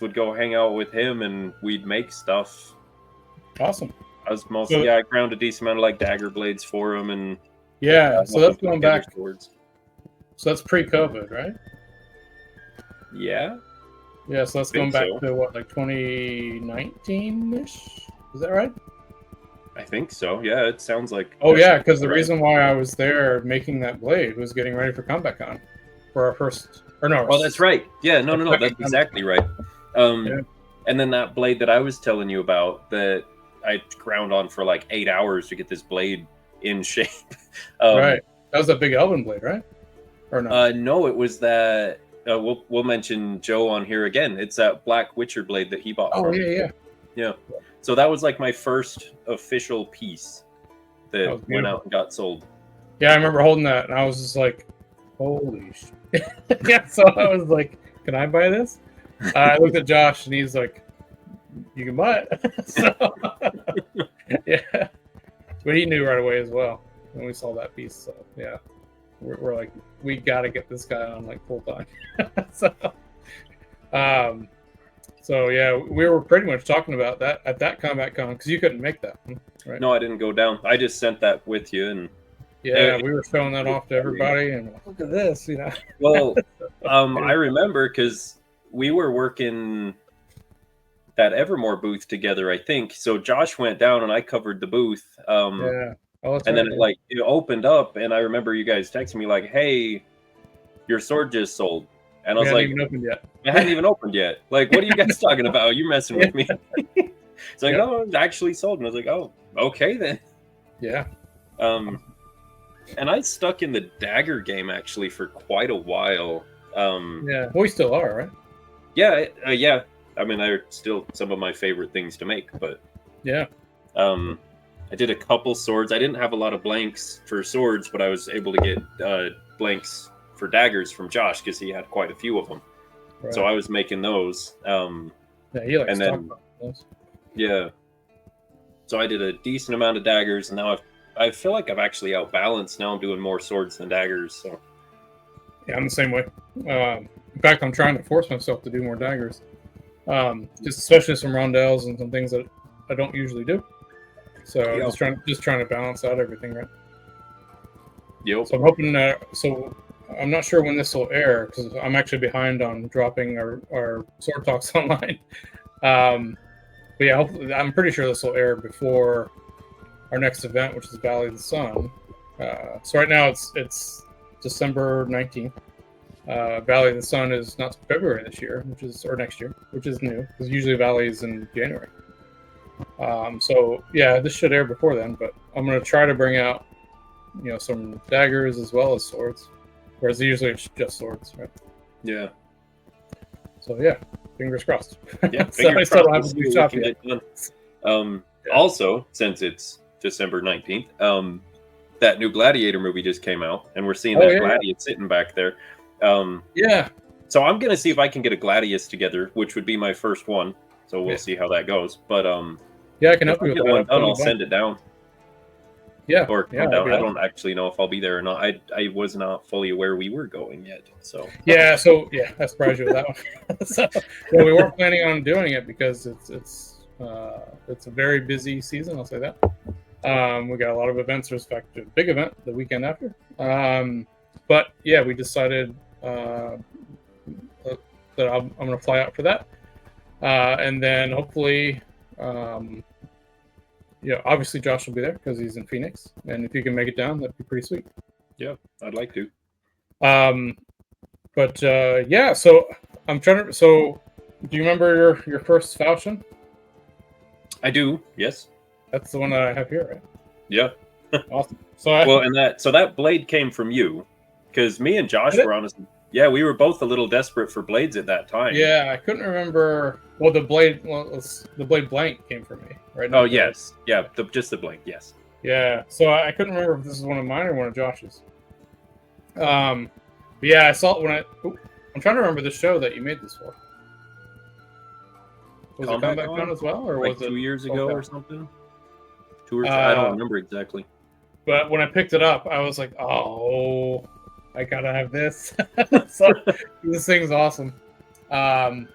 Speaker 2: would go hang out with him and we'd make stuff.
Speaker 1: Awesome.
Speaker 2: I was mostly I ground a decent amount of like dagger blades for him and
Speaker 1: so that's going back. Swords. So that's pre-COVID, right?
Speaker 2: Yeah.
Speaker 1: Yeah, so that's going back to what, like 2019-ish? Is that right?
Speaker 2: I think so. Yeah, it sounds like.
Speaker 1: Oh yeah, because the reason why I was there making that blade was getting ready for Combat Con for our first. Or no.
Speaker 2: Oh, that's right. Yeah, no, that's exactly right. And then that blade that I was telling you about that I ground on for like 8 hours to get this blade in shape.
Speaker 1: Right. That was a big elven blade, right? Or no?
Speaker 2: No, it was that. We'll mention Joe on here again. It's that Black Witcher blade that he bought.
Speaker 1: Oh, yeah.
Speaker 2: So that was like my first official piece that went out and got sold.
Speaker 1: Yeah, I remember holding that, and I was just like, holy shit. Yeah, so I was like, can I buy this? I looked at Josh, and he's like, you can buy it. So, yeah. But he knew right away as well when we saw that piece. So, yeah. We're like, we got to get this guy on like full time. So yeah, we were pretty much talking about that at that Combat Con because you couldn't make that one, right?
Speaker 2: No, I didn't go down. I just sent that with you, and
Speaker 1: we were showing that off to everybody, and look at this,
Speaker 2: Well, I remember because we were working that Evermore booth together, I think. So Josh went down, and I covered the booth. And then it opened up, and I remember you guys texting me like, "Hey, your sword just sold," and I was like,
Speaker 1: "It
Speaker 2: hadn't even opened yet. Like, what are you guys talking about? You're messing with me." It's like, "No, it's actually sold," and I was like, "Oh, okay then."
Speaker 1: Yeah.
Speaker 2: And I stuck in the dagger game actually for quite a while.
Speaker 1: We still are, right?
Speaker 2: Yeah, yeah. I mean, they're still some of my favorite things to make, but I did a couple swords. I didn't have a lot of blanks for swords, but I was able to get blanks for daggers from Josh because he had quite a few of them. Right. So I was making those.
Speaker 1: He likes those.
Speaker 2: Yeah. So I did a decent amount of daggers, and now I feel like I've actually outbalanced. Now I'm doing more swords than daggers. So
Speaker 1: yeah, I'm the same way. In fact, I'm trying to force myself to do more daggers, just especially some rondelles and some things that I don't usually do. So just trying to balance out everything, right?
Speaker 2: Yep.
Speaker 1: So I'm hoping. So I'm not sure when this will air because I'm actually behind on dropping our Sword Talks online. But yeah, hopefully, I'm pretty sure this will air before our next event, which is Valley of the Sun. So right now it's December 19th. Valley of the Sun is not February this year, or next year, which is new because usually Valley is in January. So yeah, this should air before then, but I'm going to try to bring out, some daggers as well as swords, whereas usually it's just swords, right?
Speaker 2: Yeah.
Speaker 1: So yeah, fingers crossed.
Speaker 2: Yeah,
Speaker 1: So I still don't have to do shop yet.
Speaker 2: Also, since it's December 19th. That new Gladiator movie just came out, and we're seeing
Speaker 1: Oh,
Speaker 2: that
Speaker 1: yeah,
Speaker 2: Gladiator sitting back there.
Speaker 1: Yeah.
Speaker 2: So I'm gonna see if I can get a Gladius together, which would be my first one. So we'll see how that goes. But
Speaker 1: Yeah, I can
Speaker 2: if
Speaker 1: help
Speaker 2: I
Speaker 1: you with
Speaker 2: get
Speaker 1: that.
Speaker 2: one done, I'll
Speaker 1: Totally
Speaker 2: send it down
Speaker 1: Yeah.
Speaker 2: or
Speaker 1: Yeah,
Speaker 2: come
Speaker 1: that'd
Speaker 2: down.
Speaker 1: be
Speaker 2: I
Speaker 1: awesome.
Speaker 2: don't actually know if I'll be there or not. I was not fully aware we were going yet. So
Speaker 1: Yeah, so yeah, I surprised you with that one. So, well, we weren't planning on doing it because it's a very busy season. I'll say that. We got a lot of events. There's in fact a big event the weekend after. But yeah, we decided that I'm going to fly out for that, and then hopefully, obviously Josh will be there because he's in Phoenix, and if you can make it down, that'd be pretty sweet.
Speaker 2: yeah, I'd like to.
Speaker 1: But yeah, so I'm trying to. So, do you remember your first falchion?
Speaker 2: I do. Yes.
Speaker 1: That's the one that I have here, right?
Speaker 2: Yeah.
Speaker 1: Awesome. So
Speaker 2: that blade came from you, because me and Josh were honestly. Yeah, we were both a little desperate for blades at that time.
Speaker 1: Yeah, I couldn't remember. Well, the blade blank came from me, right?
Speaker 2: Oh yes, yeah, just the blade. Yes.
Speaker 1: Yeah, so I couldn't remember if this is one of mine or one of Josh's. But yeah, I saw it when I'm trying to remember the show that you made this for. Was it Combat Con as well, or
Speaker 2: like
Speaker 1: was it
Speaker 2: 2 years ago or something? 2 or 3, I don't remember exactly.
Speaker 1: But when I picked it up, I was like, "Oh, I gotta have this." So this thing's awesome. And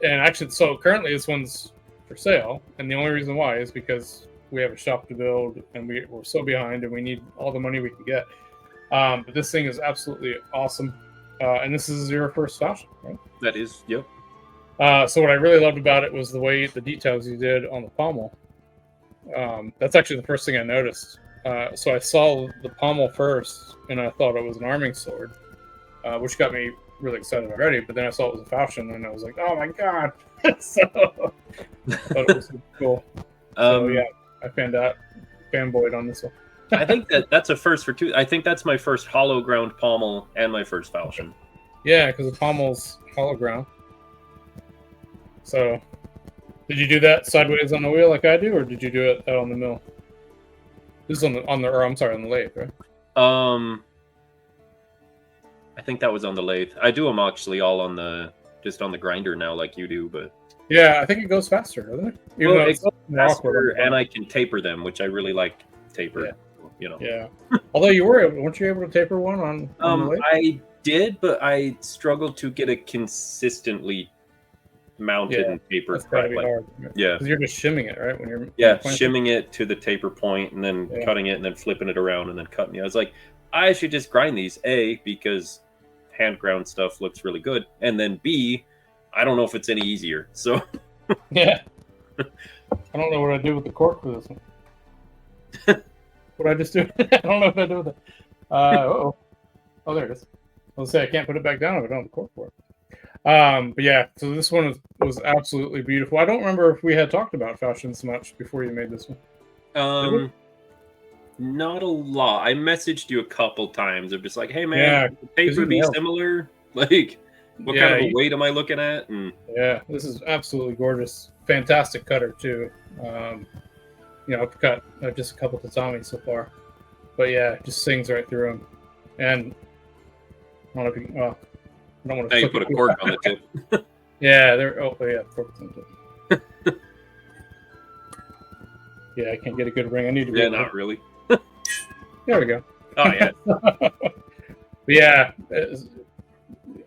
Speaker 1: actually, so currently this one's for sale, and the only reason why is because we have a shop to build, and we're so behind, and we need all the money we can get. But this thing is absolutely awesome, and this is your first falchion, right?
Speaker 2: That is, yep.
Speaker 1: So what I really loved about it was the details you did on the pommel. That's actually the first thing I noticed. So I saw the pommel first, and I thought it was an arming sword, which got me really excited already. But then I saw it was a falchion, and I was like, "Oh my god!" So, but it was super cool. So yeah, I fanboyed on this one.
Speaker 2: I think that's a first for two. I think that's my first hollow ground pommel and my first falchion.
Speaker 1: Yeah, because the pommel's hollow ground. So, did you do that sideways on the wheel like I do, or did you do it out on the mill? This is on the lathe, right?
Speaker 2: I think that was on the lathe. I do them actually all on the grinder now, like you do, but
Speaker 1: yeah, I think it goes faster, doesn't it?
Speaker 2: Even though it goes faster, and I can taper them, which I really like taper.
Speaker 1: Yeah.
Speaker 2: You know.
Speaker 1: Yeah. Although weren't you able to taper one on the lathe?
Speaker 2: I did, but I struggled to get it consistently mounted and tapered.
Speaker 1: That's gotta be hard.
Speaker 2: Yeah,
Speaker 1: because you're just shimming it, right? When you're
Speaker 2: shimming it to the taper point, and then cutting it, and then flipping it around, and then cutting it. I was like, I should just grind these. A, because hand ground stuff looks really good, and then B, I don't know if it's any easier. So
Speaker 1: yeah, I don't know what I do with the cork for this one. What I just do? I don't know what I do with it. Oh, there it is. I'll say I can't put it back down if I don't have the cork for it. But yeah, so this one was absolutely beautiful. I don't remember if we had talked about falchions much before you made this one.
Speaker 2: Not a lot. I messaged you a couple times. I'm just like, hey man, the paper be similar. Like, what kind of a weight am I looking at? And
Speaker 1: yeah, this is absolutely gorgeous. Fantastic cutter too. I've cut just a couple tatami so far, but yeah, it just sings right through them. And I don't want to.
Speaker 2: You put a cork on the tip.
Speaker 1: Yeah, cork's on the tip. Yeah, I can't get a good ring. I need to.
Speaker 2: Yeah, not really.
Speaker 1: There we go.
Speaker 2: Oh yeah.
Speaker 1: But yeah,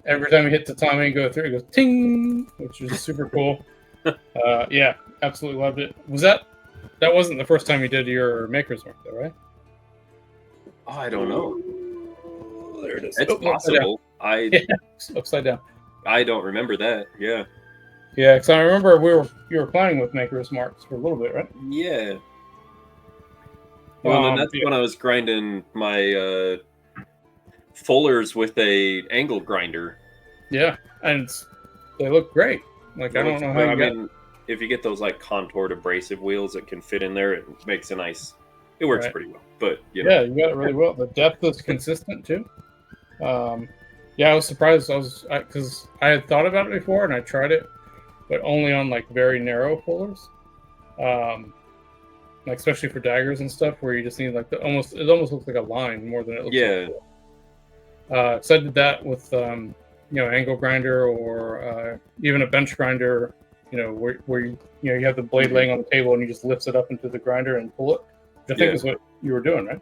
Speaker 1: every time we hit tatami and go through, it goes ting, which is super cool. Yeah, absolutely loved it. That wasn't the first time you did your Maker's Mark, though, right?
Speaker 2: Oh, I don't know.
Speaker 1: There it is.
Speaker 2: It's possible.
Speaker 1: Upside down.
Speaker 2: I don't remember that. Yeah.
Speaker 1: Yeah, because I remember you were playing with Maker's Marks for a little bit, right?
Speaker 2: Yeah. Well, and that's when I was grinding my fullers with a angle grinder.
Speaker 1: Yeah, and they look great. Like, I don't know how
Speaker 2: if you get those like contoured abrasive wheels that can fit in there, it makes a nice. It works pretty well, but
Speaker 1: yeah, you got it really well. The depth is consistent too. Yeah, I was surprised. Because I had thought about it before and I tried it, but only on like very narrow pullers. like especially for daggers and stuff, where you just need like it almost looks like a line more than it looks.
Speaker 2: Yeah.
Speaker 1: Like so I did that with angle grinder or even a bench grinder. Where you have the blade laying on the table and you just lifts it up into the grinder and pull it. Which I think is what you were doing, right?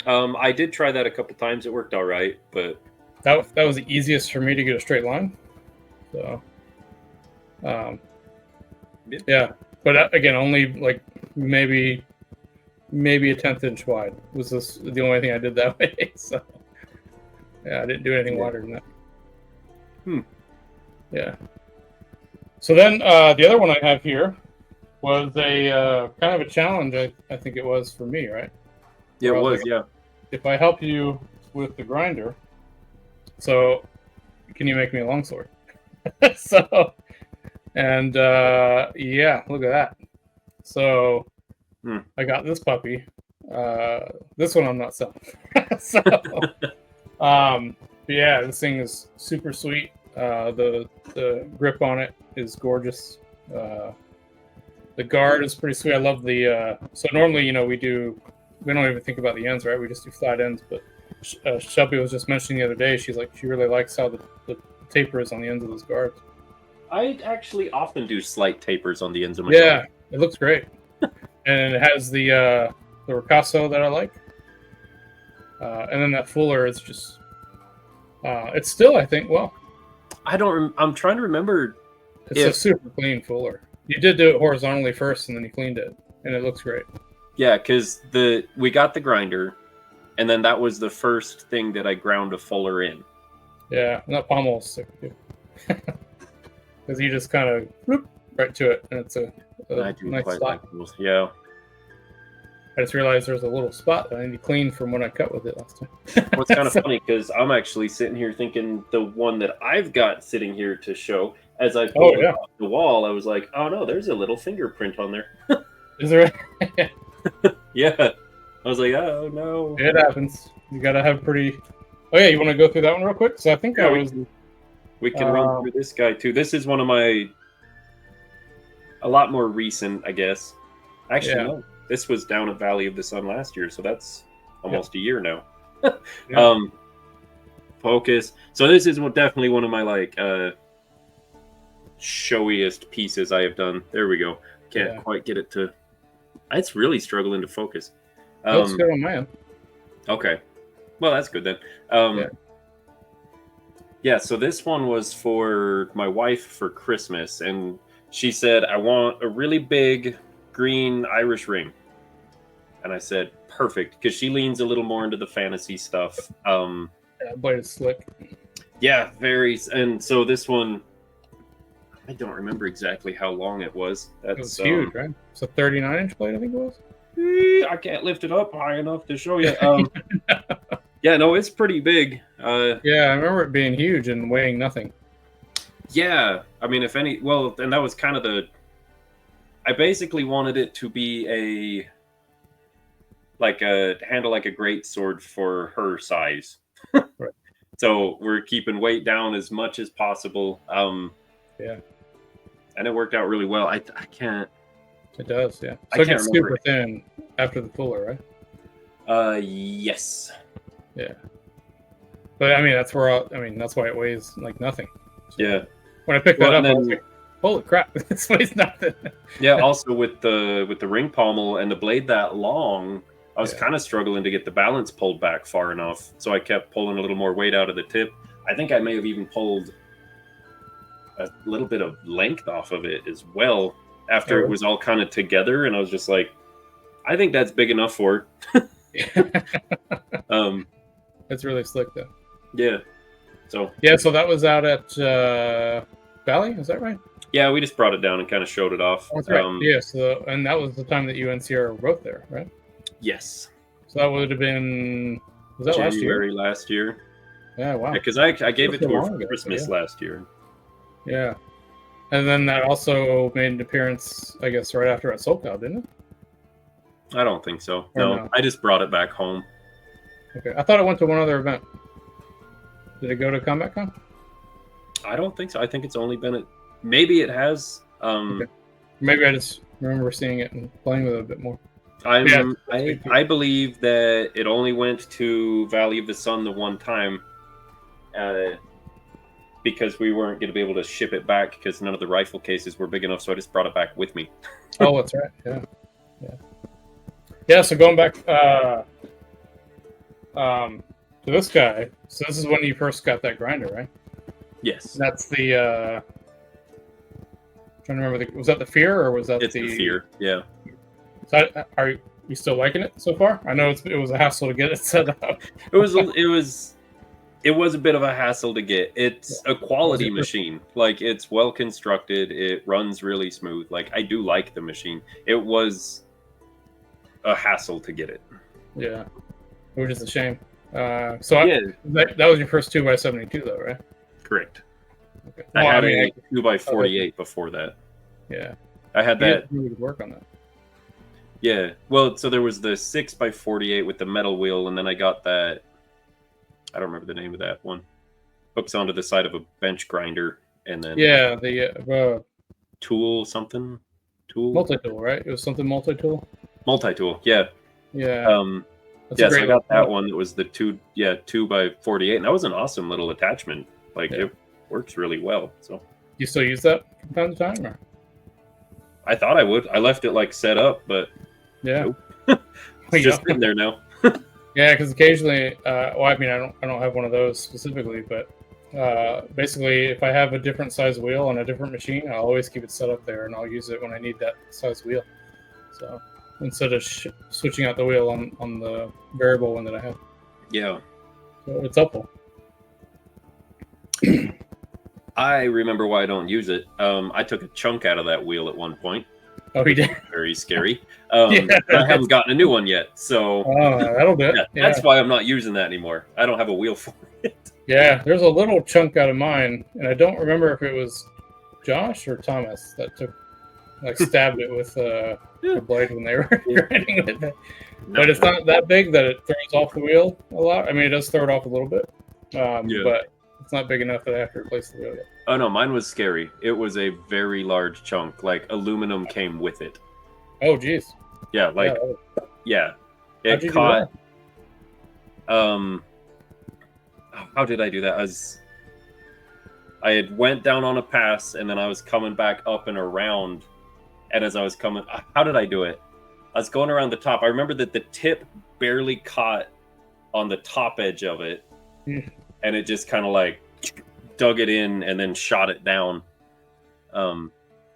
Speaker 2: I did try that a couple times. It worked all right, but
Speaker 1: that was the easiest for me to get a straight line. So, yeah. But again, only like maybe a 1/10 inch wide was this the only thing I did that way. So, yeah, I didn't do anything wider than that. Yeah. So then the other one I have here was a kind of a challenge. I think it was for me, right?
Speaker 2: Yeah, it was. Yeah.
Speaker 1: If I help you with the grinder, so can you make me a longsword? So, and yeah, look at that. So I got this puppy. This one I'm not selling. So, yeah, this thing is super sweet. The grip on it is gorgeous. The guard is pretty sweet. I love the. So normally, we don't even think about the ends, right? We just do flat ends. But Shelby was just mentioning the other day, she really likes how the taper is on the ends of those guards.
Speaker 2: I actually often do slight tapers on the ends of my
Speaker 1: guard. It looks great. And it has the ricasso that I like. And then that fuller is just. It's still, I think, well.
Speaker 2: I'm trying to remember.
Speaker 1: It's a super clean fuller. You did do it horizontally first, and then you cleaned it, and it looks great.
Speaker 2: Yeah, because we got the grinder, and then that was the first thing that I ground a fuller in.
Speaker 1: Yeah, and that pommel is sick too. Because you just kind of right to it, and it's a nice spot. Like those.
Speaker 2: Yeah.
Speaker 1: I just realized there's a little spot that I need to clean from when I cut with it last time.
Speaker 2: Well, it's kind of funny because I'm actually sitting here thinking the one that I've got sitting here to show, as I pulled it off the wall, I was like, oh no, there's a little fingerprint on there.
Speaker 1: Is there?
Speaker 2: Yeah. I was like, oh no.
Speaker 1: It happens. You gotta have pretty. Oh yeah, you want to go through that one real quick? So I think
Speaker 2: we can run through this guy too. This is one of my a lot more recent, I guess. Actually, no. This was down at Valley of the Sun last year, so that's almost a year now. Focus. So this is definitely one of my showiest pieces I have done. There we go. Can't quite get it to. It's really struggling to focus.
Speaker 1: Let's go on my end.
Speaker 2: Okay. Well, that's good then. Yeah, so this one was for my wife for Christmas, and she said, I want a really big green Irish ring. And I said, perfect, because she leans a little more into the fantasy stuff.
Speaker 1: Blade is slick.
Speaker 2: Yeah, very. And so this one, I don't remember exactly how long it was.
Speaker 1: It was huge, right? It's a 39-inch blade, I think it was.
Speaker 2: I can't lift it up high enough to show you. Yeah, no, it's pretty big.
Speaker 1: Yeah, I remember it being huge and weighing nothing.
Speaker 2: Yeah, I mean, and that was kind of I basically wanted it to be handle like a great sword for her size.
Speaker 1: Right.
Speaker 2: So we're keeping weight down as much as possible.
Speaker 1: Yeah.
Speaker 2: And it worked out really well. I can't.
Speaker 1: It does, yeah. So it gets super thin after the fuller,
Speaker 2: right? Yes.
Speaker 1: Yeah. But I mean, that's why it weighs like nothing. So
Speaker 2: yeah.
Speaker 1: When I picked that up, I was like, holy crap, this weighs nothing.
Speaker 2: Yeah. Also with the ring pommel and the blade that long, I was kind of struggling to get the balance pulled back far enough. So I kept pulling a little more weight out of the tip. I think I may have even pulled a little bit of length off of it as well after it was all kind of together. And I was just like, I think that's big enough for it.
Speaker 1: It's really slick though.
Speaker 2: Yeah. So
Speaker 1: that was out at Valley, is that right?
Speaker 2: Yeah, we just brought it down and kind of showed it off.
Speaker 1: Oh, that's right. Yeah, and that was the time that you and Sierra were both there, right?
Speaker 2: Yes.
Speaker 1: So that would have been
Speaker 2: January last year.
Speaker 1: Yeah, wow.
Speaker 2: Because I gave it to her for Christmas last year.
Speaker 1: Yeah. And then that also made an appearance, I guess, right after at SoCal, didn't it?
Speaker 2: I don't think so. No, I just brought it back home.
Speaker 1: Okay. I thought it went to one other event. Did it go to Combat Con?
Speaker 2: I don't think so. I think it's only been at... Maybe it has.
Speaker 1: Okay. Maybe I just remember seeing it and playing with it a bit more.
Speaker 2: I believe that it only went to Valley of the Sun the one time, because we weren't going to be able to ship it back because none of the rifle cases were big enough. So I just brought it back with me.
Speaker 1: Oh, that's right. Yeah. So going back to this guy. So this is when you first got that grinder, right?
Speaker 2: Yes.
Speaker 1: That's the. Trying to remember, was that the Fear or was that
Speaker 2: it's the Fear? Yeah.
Speaker 1: So are you still liking it so far? I know it was a hassle to get it set up.
Speaker 2: It was a bit of a hassle to get. It's a quality machine. Like, it's well constructed. It runs really smooth. Like, I do like the machine. It was a hassle to get it.
Speaker 1: Yeah, which is a shame. That was your first 2x72 though, right?
Speaker 2: Correct.
Speaker 1: Okay.
Speaker 2: I had a 2x48 before that.
Speaker 1: Yeah.
Speaker 2: I had that.
Speaker 1: Really good work on that.
Speaker 2: Yeah. Well, so there was the 6x48 with the metal wheel, and then I got that. I don't remember the name of that one. Hooks onto the side of a bench grinder, and then
Speaker 1: the
Speaker 2: tool.
Speaker 1: Multi-tool, right? It was something multi-tool.
Speaker 2: Multi-tool, yeah.
Speaker 1: Yeah.
Speaker 2: So I got that one. It was the 2x48, and that was an awesome little attachment. Like, it works really well. So
Speaker 1: you still use that from time to time, or?
Speaker 2: I thought I would. I left it like set up, but
Speaker 1: nope.
Speaker 2: It's just sitting there now.
Speaker 1: Yeah, because occasionally, I don't have one of those specifically, but basically, if I have a different size wheel on a different machine, I'll always keep it set up there, and I'll use it when I need that size wheel. So instead of switching out the wheel on the variable one that I have.
Speaker 2: Yeah.
Speaker 1: So it's helpful.
Speaker 2: I remember why I don't use it. I took a chunk out of that wheel at one point.
Speaker 1: Oh, you did?
Speaker 2: Very scary. I haven't gotten a new one yet, so
Speaker 1: that'll do it.
Speaker 2: That's why I'm not using that anymore. I don't have a wheel for it.
Speaker 1: Yeah, there's a little chunk out of mine, and I don't remember if it was Josh or Thomas that stabbed it with a blade when they were grinding it. But it's not that big that it throws off the wheel a lot. I mean, it does throw it off a little bit, but it's not big enough that I have to replace the wheel yet.
Speaker 2: Oh no, mine was scary. It was a very large chunk. Like, aluminum came with it.
Speaker 1: Oh geez.
Speaker 2: Yeah, It caught. How did I do that? I had went down on a pass, and then I was coming back up and around. And as I was coming, how did I do it? I was going around the top. I remember that the tip barely caught on the top edge of it, and it just kind of like dug it in and then shot it down. I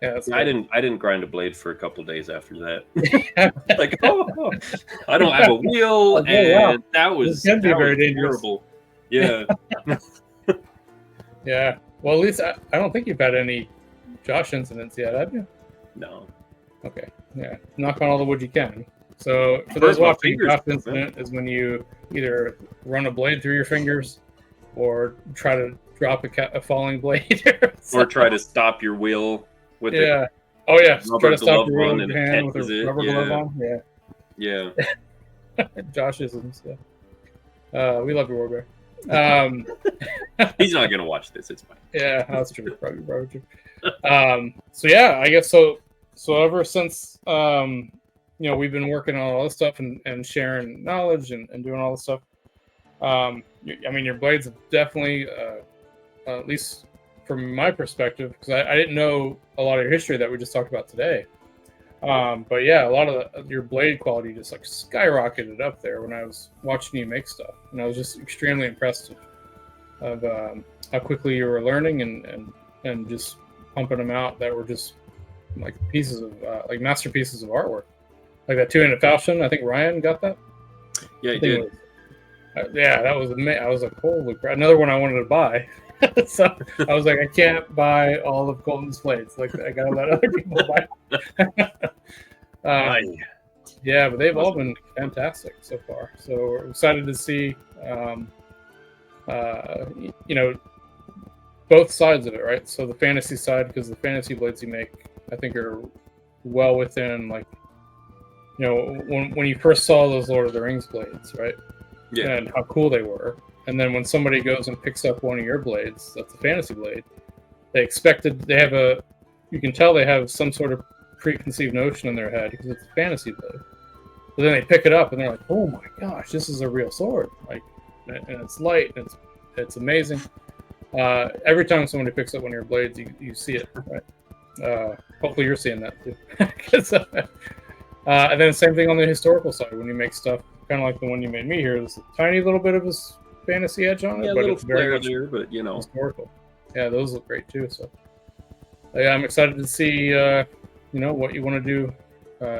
Speaker 2: didn't grind a blade for a couple days after that. Like, I don't have a wheel, and that was
Speaker 1: very dangerous.
Speaker 2: Terrible. Yeah.
Speaker 1: Yeah. Well, at least I don't think you've had any Josh incidents yet, have you?
Speaker 2: No.
Speaker 1: Okay. Yeah. Knock on all the wood you can. So for those watching, Josh incident is when you either run a blade through your fingers, or try to drop a falling blade,
Speaker 2: or try to stop your wheel with
Speaker 1: try to stop your wheel with your hand with a rubber glove on.
Speaker 2: Yeah.
Speaker 1: Josh's. We love your Warbear.
Speaker 2: He's not gonna watch this. It's fine.
Speaker 1: Yeah, that's true. Probably true. I guess so. So ever since we've been working on all this stuff and sharing knowledge and doing all this stuff. Your blades have definitely, at least from my perspective, because I didn't know a lot of your history that we just talked about today. But yeah, a lot of your blade quality just like skyrocketed up there when I was watching you make stuff, and I was just extremely impressed of how quickly you were learning and just pumping them out that were just like pieces of like masterpieces of artwork, like that two-handed falchion. I think Ryan got that.
Speaker 2: Yeah, he did.
Speaker 1: That was amazing. I was like, holy crap! Another one I wanted to buy. So I was like, I can't buy all of Colton's blades. Like, I gotta let other people buy. Yeah, but they've all been fantastic so far. So we're excited to see, both sides of it, right? So the fantasy side, because the fantasy blades you make, I think, are well within, like, when you first saw those Lord of the Rings blades, right?
Speaker 2: Yeah.
Speaker 1: And how cool they were. And then when somebody goes and picks up one of your blades, that's a fantasy blade, you can tell they have some sort of preconceived notion in their head because it's a fantasy blade. But then they pick it up and they're like, "Oh my gosh, this is a real sword!" Like, and it's light, and it's amazing. Every time somebody picks up one of your blades, you see it, right? Hopefully, you're seeing that too. And then the same thing on the historical side when you make stuff kind of like the one you made me here. There's a tiny little bit of a fantasy edge on it, but it's very much
Speaker 2: there, but
Speaker 1: historical. Yeah, those look great too. So yeah, I'm excited to see what you want to do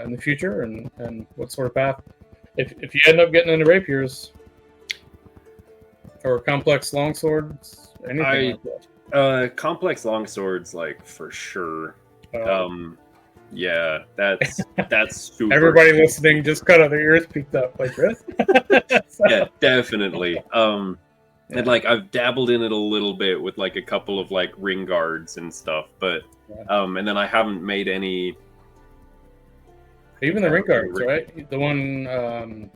Speaker 1: in the future and what sort of path. If you end up getting into rapiers or complex longswords, anything like that.
Speaker 2: Complex longswords, like for sure. Yeah, that's super.
Speaker 1: Everybody listening just cut out their ears peeked up like this.
Speaker 2: Yeah, definitely. And like I've dabbled in it a little bit with like a couple of like ring guards and stuff, but and then I haven't made any.
Speaker 1: Even the ring guards, right? The one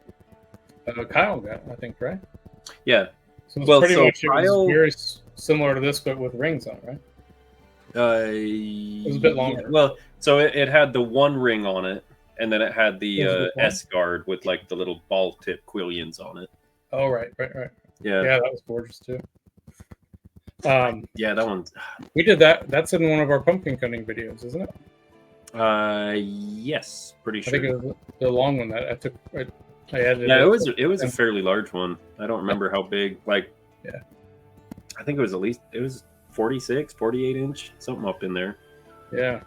Speaker 1: Kyle got, I think, right?
Speaker 2: Yeah.
Speaker 1: So it's pretty much Kyle, very similar to this, but with rings on, right?
Speaker 2: It
Speaker 1: was a bit longer.
Speaker 2: Yeah. Well, so it had the one ring on it, and then it had the S guard with like the little ball tip quillions on it.
Speaker 1: Oh, right.
Speaker 2: Yeah,
Speaker 1: that was gorgeous too.
Speaker 2: Yeah, that one.
Speaker 1: We did that. That's in one of our pumpkin cutting videos, isn't it?
Speaker 2: Yes, pretty sure.
Speaker 1: I think it was the long one that I took. I added.
Speaker 2: Yeah, it was a fairly large one. I don't remember how big. Like,
Speaker 1: yeah,
Speaker 2: I think it was 46, 48 inch, something up in there.
Speaker 1: Yeah.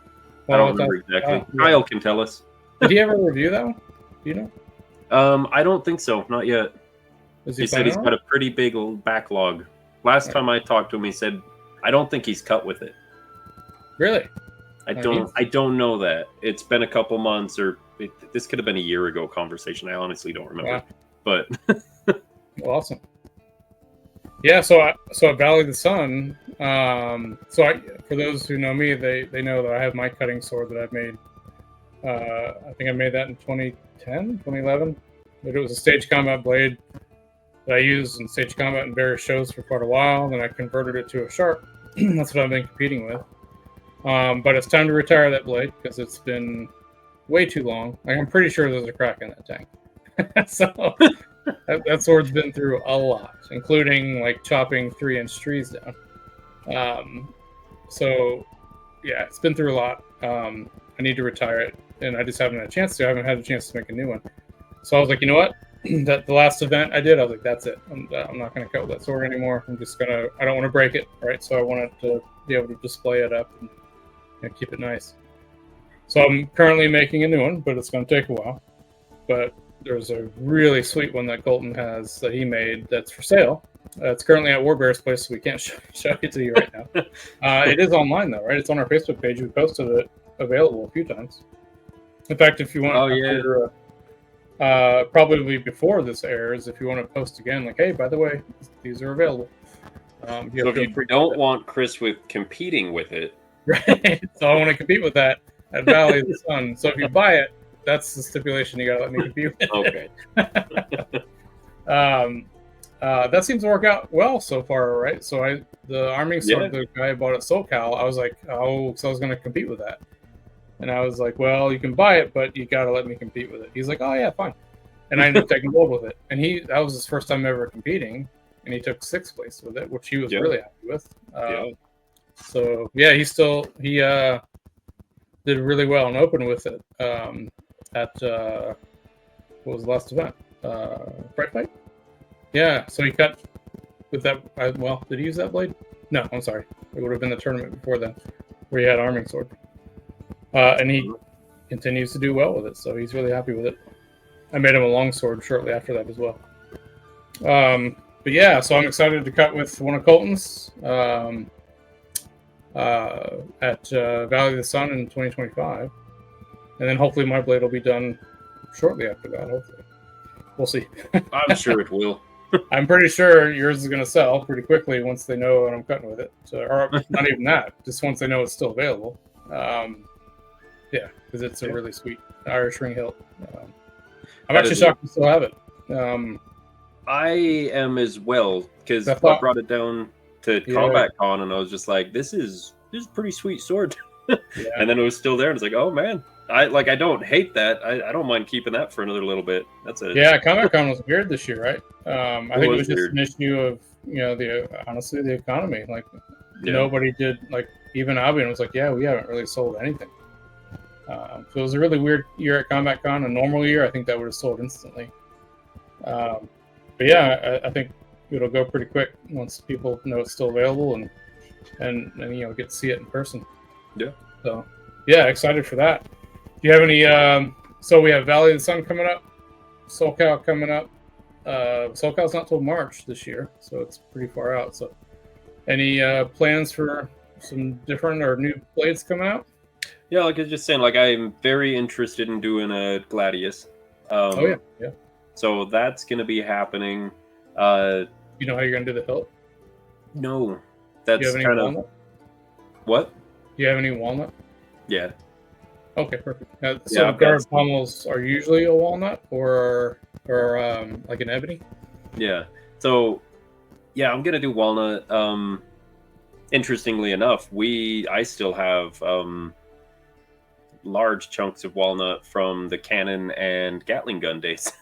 Speaker 2: Well, I don't remember exactly. Kyle can tell us.
Speaker 1: Did he ever review that one? Do you know?
Speaker 2: I don't think so. Not yet. He said he's got a pretty big backlog. Last time I talked to him, he said, I don't think he's cut with it.
Speaker 1: Really?
Speaker 2: I don't know that. It's been a couple months, or this could have been a year ago conversation. I honestly don't remember. Wow. But
Speaker 1: awesome. Yeah, so at Valley of the Sun, for those who know me, they know that I have my cutting sword that I've made. I think I made that in 2010, 2011. But it was a stage combat blade that I used in stage combat in various shows for quite a while. Then I converted it to a sharp. That's what I've been competing with. But it's time to retire that blade because it's been way too long. Like, I'm pretty sure there's a crack in that tank. So that sword's been through a lot, including like chopping 3-inch trees down. So yeah, it's been through a lot. I need to retire it, and I just haven't had a chance to. I haven't had a chance to make a new one. So I was like, you know what? That the last event I did, I was like, that's it. I'm not going to cut with that sword anymore. I don't want to break it, right? So I wanted to be able to display it up and keep it nice. So I'm currently making a new one, but it's going to take a while. But there's a really sweet one that Colton has that he made that's for sale. It's currently at Warbear's place, so we can't show it to you right now. It is online though, right? It's on our Facebook page. We posted it available a few times. In fact, if you want probably before this airs, if you want to post again, like, hey, by the way, these are available.
Speaker 2: So if you don't want Chris competing with it,
Speaker 1: right? So I want to compete with that at Valley of the Sun. So if you buy it, that's the stipulation. You got to let me compete with it.
Speaker 2: Okay.
Speaker 1: That seems to work out well so far, right? So the arming sword the guy bought at SoCal, I was like, so I was going to compete with that. And I was like, well, you can buy it, but you got to let me compete with it. He's like, oh yeah, fine. And I ended up taking gold with it. And that was his first time ever competing. And he took 6th place with it, which he was really happy with. So yeah, he did really well and open with it at what was the last event? Bright Fight? Yeah, so he cut with that. Did he use that blade? No, I'm sorry. It would have been the tournament before then where he had arming sword. And he continues to do well with it, so he's really happy with it. I made him a longsword shortly after that as well. But yeah, so I'm excited to cut with one of Colton's at Valley of the Sun in 2025. And then hopefully my blade will be done shortly after that, hopefully. We'll see.
Speaker 2: I'm sure it will.
Speaker 1: I'm pretty sure yours is going to sell pretty quickly once they know what I'm cutting with it. So, or not even that, just once they know it's still available. Yeah, because it's a really sweet Irish ring hilt. I'm actually shocked we still have it.
Speaker 2: I am as well, because I brought it down to Combat Con, and I was just like, this is a pretty sweet sword. And then it was still there, and it's like, oh man, I don't hate that. I don't mind keeping that for another little bit. That's a
Speaker 1: Yeah, Comic Con was weird this year, right? I think it was just
Speaker 2: weird.
Speaker 1: an issue of honestly the economy. Like
Speaker 2: Yeah.
Speaker 1: nobody did, like even Albion was like, yeah, we haven't really sold anything. So it was a really weird year at Comic Con. A normal year, I think that would have sold instantly. But yeah, I think it'll go pretty quick once people know it's still available and get to see it in person.
Speaker 2: Yeah.
Speaker 1: So yeah, excited for that. Do you have any? So we have Valley of the Sun coming up, SoCal coming up. SoCal's not till March this year, so it's pretty far out. So any plans for some different or new blades coming out?
Speaker 2: Yeah, like I was just saying, like I'm very interested in doing a Gladius.
Speaker 1: Oh yeah.
Speaker 2: So that's gonna be happening.
Speaker 1: You know how you're gonna do the hilt?
Speaker 2: No,
Speaker 1: Do you
Speaker 2: that's
Speaker 1: have any
Speaker 2: kind
Speaker 1: walnut?
Speaker 2: of what?
Speaker 1: Do you have any walnut?
Speaker 2: Yeah.
Speaker 1: Okay, perfect. So
Speaker 2: Yeah,
Speaker 1: the
Speaker 2: I've got
Speaker 1: guard
Speaker 2: some.
Speaker 1: pommels are usually a walnut or like an ebony.
Speaker 2: Yeah. So yeah, I'm gonna do walnut. Interestingly enough, I still have large chunks of walnut from the cannon and Gatling gun days.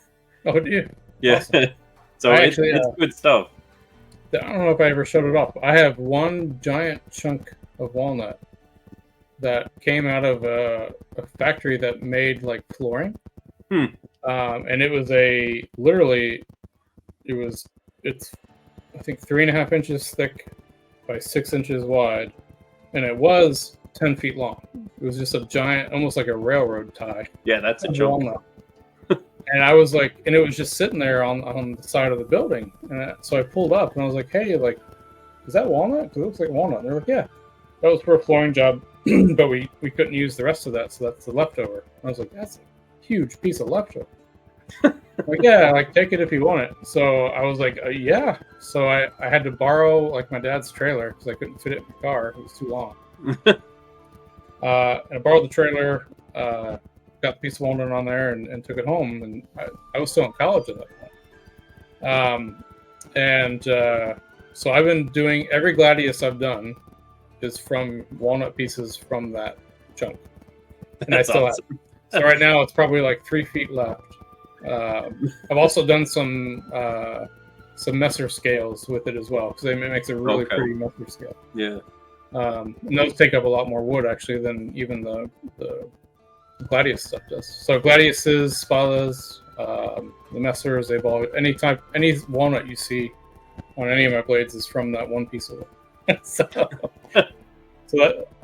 Speaker 1: Oh, do you?
Speaker 2: Yeah.
Speaker 1: Awesome.
Speaker 2: So
Speaker 1: I
Speaker 2: it's
Speaker 1: actually,
Speaker 2: good stuff.
Speaker 1: I don't know if I ever showed it off. I have one giant chunk of walnut that came out of a factory that made like flooring. And it was it's I think 3.5 inches thick by 6 inches wide, and it was 10 feet long. It was just a giant, almost like a railroad tie.
Speaker 2: Yeah, that's a
Speaker 1: of
Speaker 2: chunk.
Speaker 1: walnut. And I was like, and it was just sitting there on the side of the building. And so I pulled up and I was like, hey, like, is that walnut? Because it looks like walnut. And they're like, yeah, that was for a flooring job, but we couldn't use the rest of that, so that's the leftover. And I was like, that's a huge piece of leftover. Like, yeah, like take it if you want it. So I was like, yeah. So I had to borrow like my dad's trailer because I couldn't fit it in my car. It was too long. And I borrowed the trailer, got the piece of walnut on there, and took it home. And I was still in college at that point. So I've been doing every Gladius I've done is from walnut pieces from that chunk, and
Speaker 2: That's
Speaker 1: I still
Speaker 2: awesome.
Speaker 1: have. So right now it's probably like 3 feet left. I've also done some messer scales with it as well because it makes a really pretty messer scale.
Speaker 2: Yeah.
Speaker 1: And those take up a lot more wood actually than even the Gladius stuff does. So Gladiuses, Spadas, the messers, they've all any walnut you see on any of my blades is from that one piece of wood. so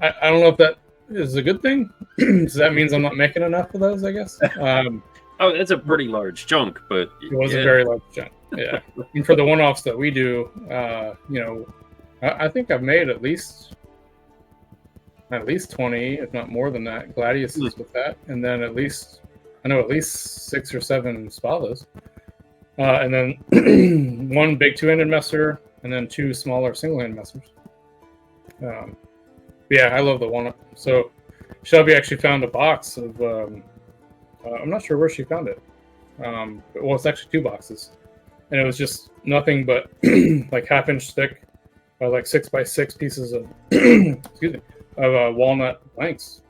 Speaker 1: I don't know if that is a good thing. So that means I'm not making enough of those, I guess.
Speaker 2: Oh, it's a pretty large chunk, but
Speaker 1: it was a very large chunk. Yeah, and for the one-offs that we do, I think I've made at least 20, if not more than that, Gladiuses with that, and then at least 6 or 7 Spadas, and then one big 2-handed messer, and then 2 smaller single-hand messers. Yeah, I love the walnut. So Shelby actually found a box of. I'm not sure where she found it. Well, it's actually 2 boxes, and it was just nothing but like 1/2 inch thick by like 6 by 6 pieces of excuse me of walnut blanks.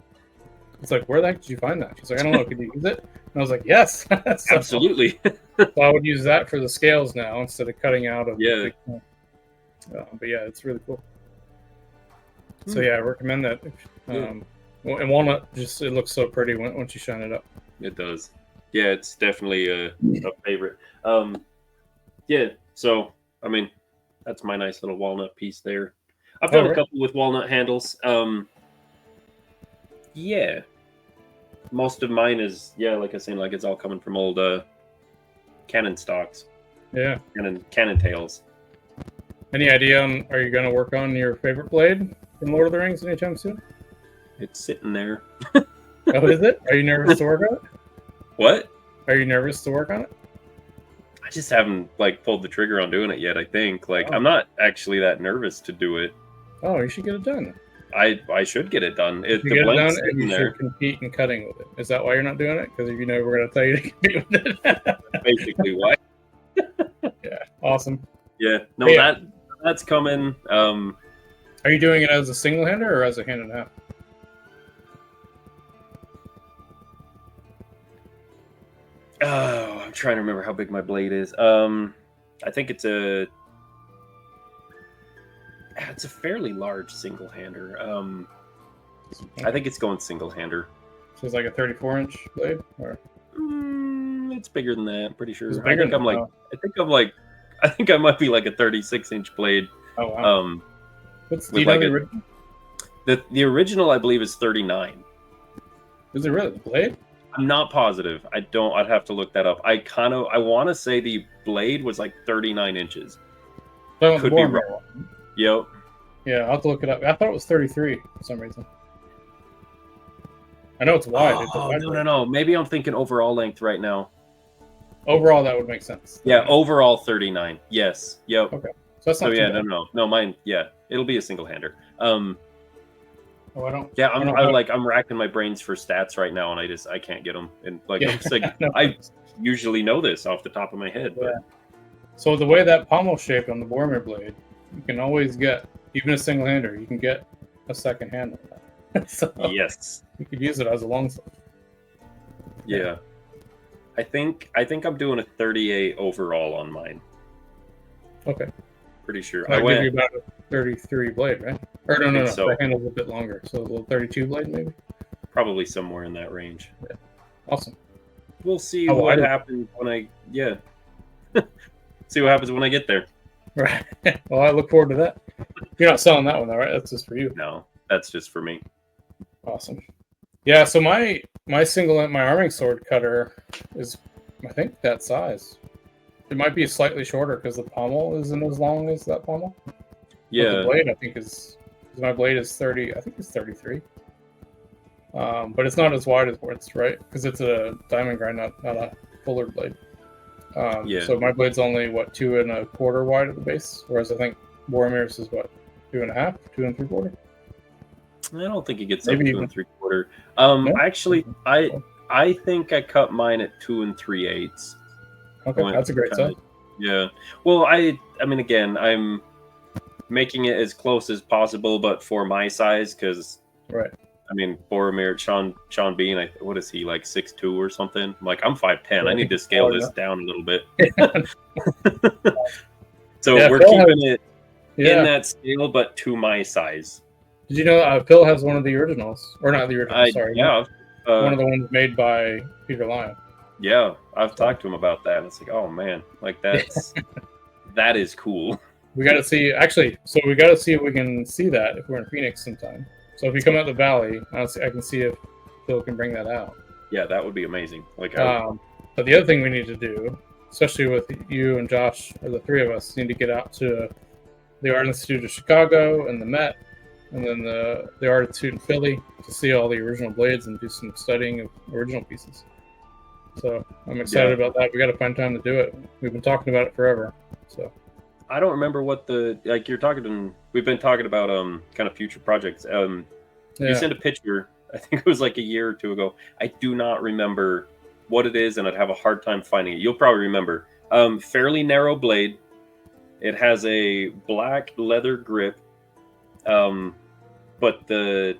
Speaker 1: It's like, where the heck did you find that? She's like, I don't know. Could you use it? And I was like, yes, so,
Speaker 2: absolutely.
Speaker 1: So I would use that for the scales now instead of cutting out of.
Speaker 2: Yeah.
Speaker 1: But yeah, it's really cool. So yeah, I recommend that. Well, and walnut it looks so pretty once you shine it up.
Speaker 2: It does. Yeah, it's definitely a favorite. Yeah, so I mean, that's my nice little walnut piece there. I've done a couple with walnut handles. Yeah, most of mine is like I was saying, like it's all coming from old cannon stocks.
Speaker 1: Yeah,
Speaker 2: cannon tails.
Speaker 1: Any idea are you going to work on your favorite blade from Lord of the Rings anytime soon?
Speaker 2: It's sitting there.
Speaker 1: Oh, is it? Are you nervous to work on it?
Speaker 2: What?
Speaker 1: Are you nervous to work on it?
Speaker 2: I just haven't pulled the trigger on doing it yet. I think I'm not actually that nervous to do it.
Speaker 1: Oh, you should get it done.
Speaker 2: I should get it done.
Speaker 1: You get it done, and you should compete in cutting with it. Is that why you're not doing it? Because if you know we're going to tell you to compete with it.
Speaker 2: Basically, why?
Speaker 1: Yeah, awesome.
Speaker 2: Yeah, no, that's coming.
Speaker 1: Are you doing it as a single hander or as a hand and a half?
Speaker 2: Oh, I'm trying to remember how big my blade is. I think it's a fairly large single-hander. I think it's going single-hander.
Speaker 1: So it's like a 34-inch blade, or
Speaker 2: It's bigger than that. I'm pretty sure.
Speaker 1: it's bigger than that?
Speaker 2: I think I might be like a 36-inch blade.
Speaker 1: Oh wow. What's the original?
Speaker 2: The original, I believe, is 39.
Speaker 1: Is it really the blade?
Speaker 2: I'm not positive. I'd have to look that up. I want to say the blade was like 39 inches. Could be wrong. Yep.
Speaker 1: Yeah, I'll have to look it up. I thought it was 33 for some reason. I know it's wide.
Speaker 2: Oh, no. Maybe I'm thinking overall length right now.
Speaker 1: Overall, that would make sense.
Speaker 2: Yeah, overall 39. Yes. Yep.
Speaker 1: Okay. So that's not too bad.
Speaker 2: No, mine. Yeah, it'll be a single-hander.
Speaker 1: Oh, I don't.
Speaker 2: Yeah, I'm racking my brains for stats right now, and I can't get them. And like,
Speaker 1: Yeah,
Speaker 2: I'm just like, I usually know this off the top of my head.
Speaker 1: Yeah.
Speaker 2: But
Speaker 1: So the way that pommel shaped on the Boromir blade, you can always get, even a single hander, you can get a second hand on that. So
Speaker 2: yes,
Speaker 1: you could use it as a longsword.
Speaker 2: yeah. I think I'm doing a 38 overall on mine.
Speaker 1: Okay.
Speaker 2: Pretty sure.
Speaker 1: So I give you about a 33 blade, right? Or no.
Speaker 2: So.
Speaker 1: The handle's a bit longer, so a little 32 blade maybe.
Speaker 2: Probably somewhere in that range.
Speaker 1: Yeah. Awesome.
Speaker 2: We'll see what happens when I see what happens when I get there.
Speaker 1: Right. Well, I look forward to that. You're not selling that one though, right? That's just for you.
Speaker 2: No, that's just for me.
Speaker 1: Awesome. Yeah. So my arming sword cutter is, I think, that size. It might be slightly shorter because the pommel isn't as long as that pommel.
Speaker 2: Yeah.
Speaker 1: But the blade, I think, my blade is 30. I think it's 33. But it's not as wide as Worth's, right? Because it's a diamond grind, not a fuller blade.
Speaker 2: Yeah.
Speaker 1: So my blade's only 2 1/4 wide at the base, whereas I think Boromir's is 2 1/2, 2 3/4.
Speaker 2: I don't think it gets up
Speaker 1: Maybe
Speaker 2: 2 3/4.
Speaker 1: No?
Speaker 2: Actually, I think I cut mine at 2 3/8.
Speaker 1: Okay, that's a great size.
Speaker 2: Yeah. Well, I mean, again, I'm making it as close as possible, but for my size, because
Speaker 1: right.
Speaker 2: I mean, Boromir, Sean Bean, what is he, like 6'2" or something? I'm like, I'm 5'10". I need to scale this down a little bit. So we're keeping it in that scale, but to my size.
Speaker 1: Did you know Phil has one of the originals, or not the original? Sorry,
Speaker 2: yeah,
Speaker 1: one of the ones made by Peter Lyon.
Speaker 2: Yeah, I've talked to him about that. It's like, oh man, like that is cool.
Speaker 1: We got to see, actually. So we got to see if we can see that if we're in Phoenix sometime. So if you come out the valley, I can see if Phil can bring that out.
Speaker 2: Yeah, that would be amazing. Like,
Speaker 1: but the other thing we need to do, especially with you and Josh, or the three of us, need to get out to the Art Institute of Chicago and the Met, and then the Art Institute in Philly to see all the original blades and do some studying of original pieces. So I'm excited about that. We got to find time to do it. We've been talking about it forever. So
Speaker 2: I don't remember what you're talking. We've been talking about kind of future projects. You sent a picture. I think it was like a year or two ago. I do not remember what it is, and I'd have a hard time finding it. You'll probably remember. Fairly narrow blade. It has a black leather grip, but the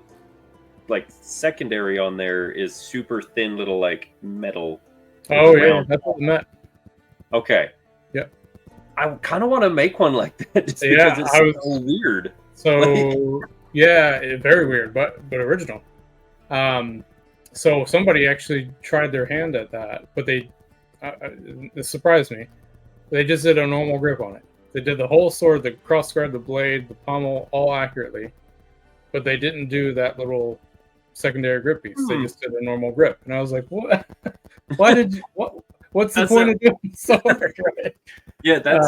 Speaker 2: secondary on there is super thin little metal.
Speaker 1: Oh yeah, that's what I meant.
Speaker 2: Okay.
Speaker 1: Yep.
Speaker 2: I kind of want to make one like that just because it's so weird.
Speaker 1: So very weird, but original. So somebody actually tried their hand at that, but it surprised me. They just did a normal grip on it. They did the whole sword, the cross guard, the blade, the pommel, all accurately, but they didn't do that little secondary grip piece. They just did a normal grip, and I was like, "What? Why did you? What's the point of doing sword?" Right?
Speaker 2: Yeah, that's.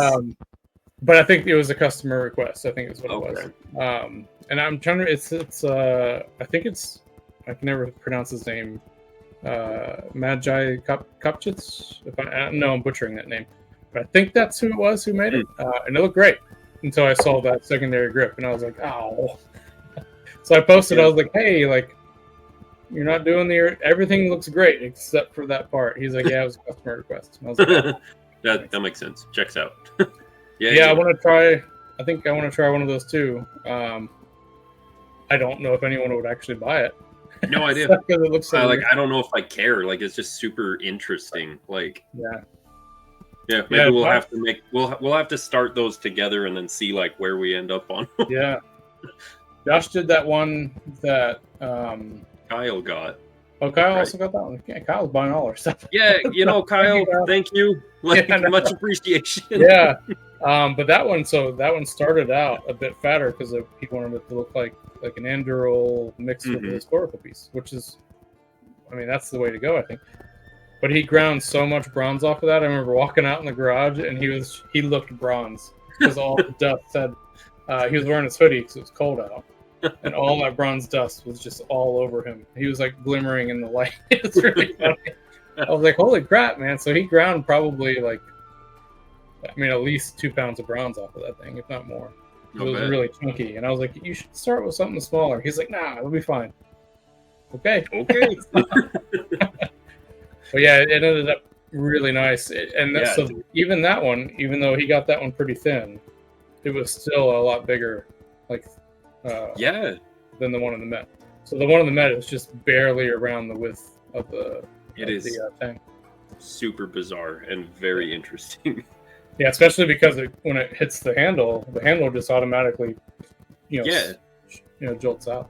Speaker 1: But I think it was a customer request. I think is what it was. And I'm trying to. It's. I think it's. I can never pronounce his name. Magi Cupchits. I know I'm butchering that name, but I think that's who it was who made it, and it looked great until I saw that secondary grip, and I was like, "Oh." So I posted. I was like, "Hey, you're not doing everything looks great except for that part." He's like, "Yeah, it was a customer request." And I was like,
Speaker 2: that makes sense. Checks out.
Speaker 1: Yeah. I want to try. I think I want to try one of those too. I don't know if anyone would actually buy it.
Speaker 2: No idea.
Speaker 1: Because it looks so
Speaker 2: Like
Speaker 1: weird.
Speaker 2: I don't know if I care. Like it's just super interesting. Like
Speaker 1: Yeah.
Speaker 2: yeah, maybe we'll have to make we'll have to start those together and then see like where we end up on.
Speaker 1: Yeah. Josh did that one that
Speaker 2: Kyle got.
Speaker 1: Oh, Kyle also got that one. Yeah, Kyle's buying all our stuff.
Speaker 2: Yeah, Kyle, thank you. Like much appreciation.
Speaker 1: Yeah. But that one started out a bit fatter because he wanted it to look like an Anduril mixed with a historical piece, which is, I mean, that's the way to go, I think. But he ground so much bronze off of that. I remember walking out in the garage and he looked bronze because all the dust said he was wearing his hoodie because it was cold out, and all that bronze dust was just all over him. He was like glimmering in the light. It's really funny. I was like, holy crap, man! So he ground probably like, I mean, at least 2 pounds of bronze off of that thing, if not more. It was really chunky, and I was like, you should start with something smaller. He's like, nah, it'll be fine. Okay. But yeah, it ended up really nice. So even that one, even though he got that one pretty thin, it was still a lot bigger, like than the one in the Met. So the one in the Met is just barely around the width of the tank.
Speaker 2: Super bizarre and very interesting.
Speaker 1: Yeah, especially because when it hits the handle just automatically, jolts out.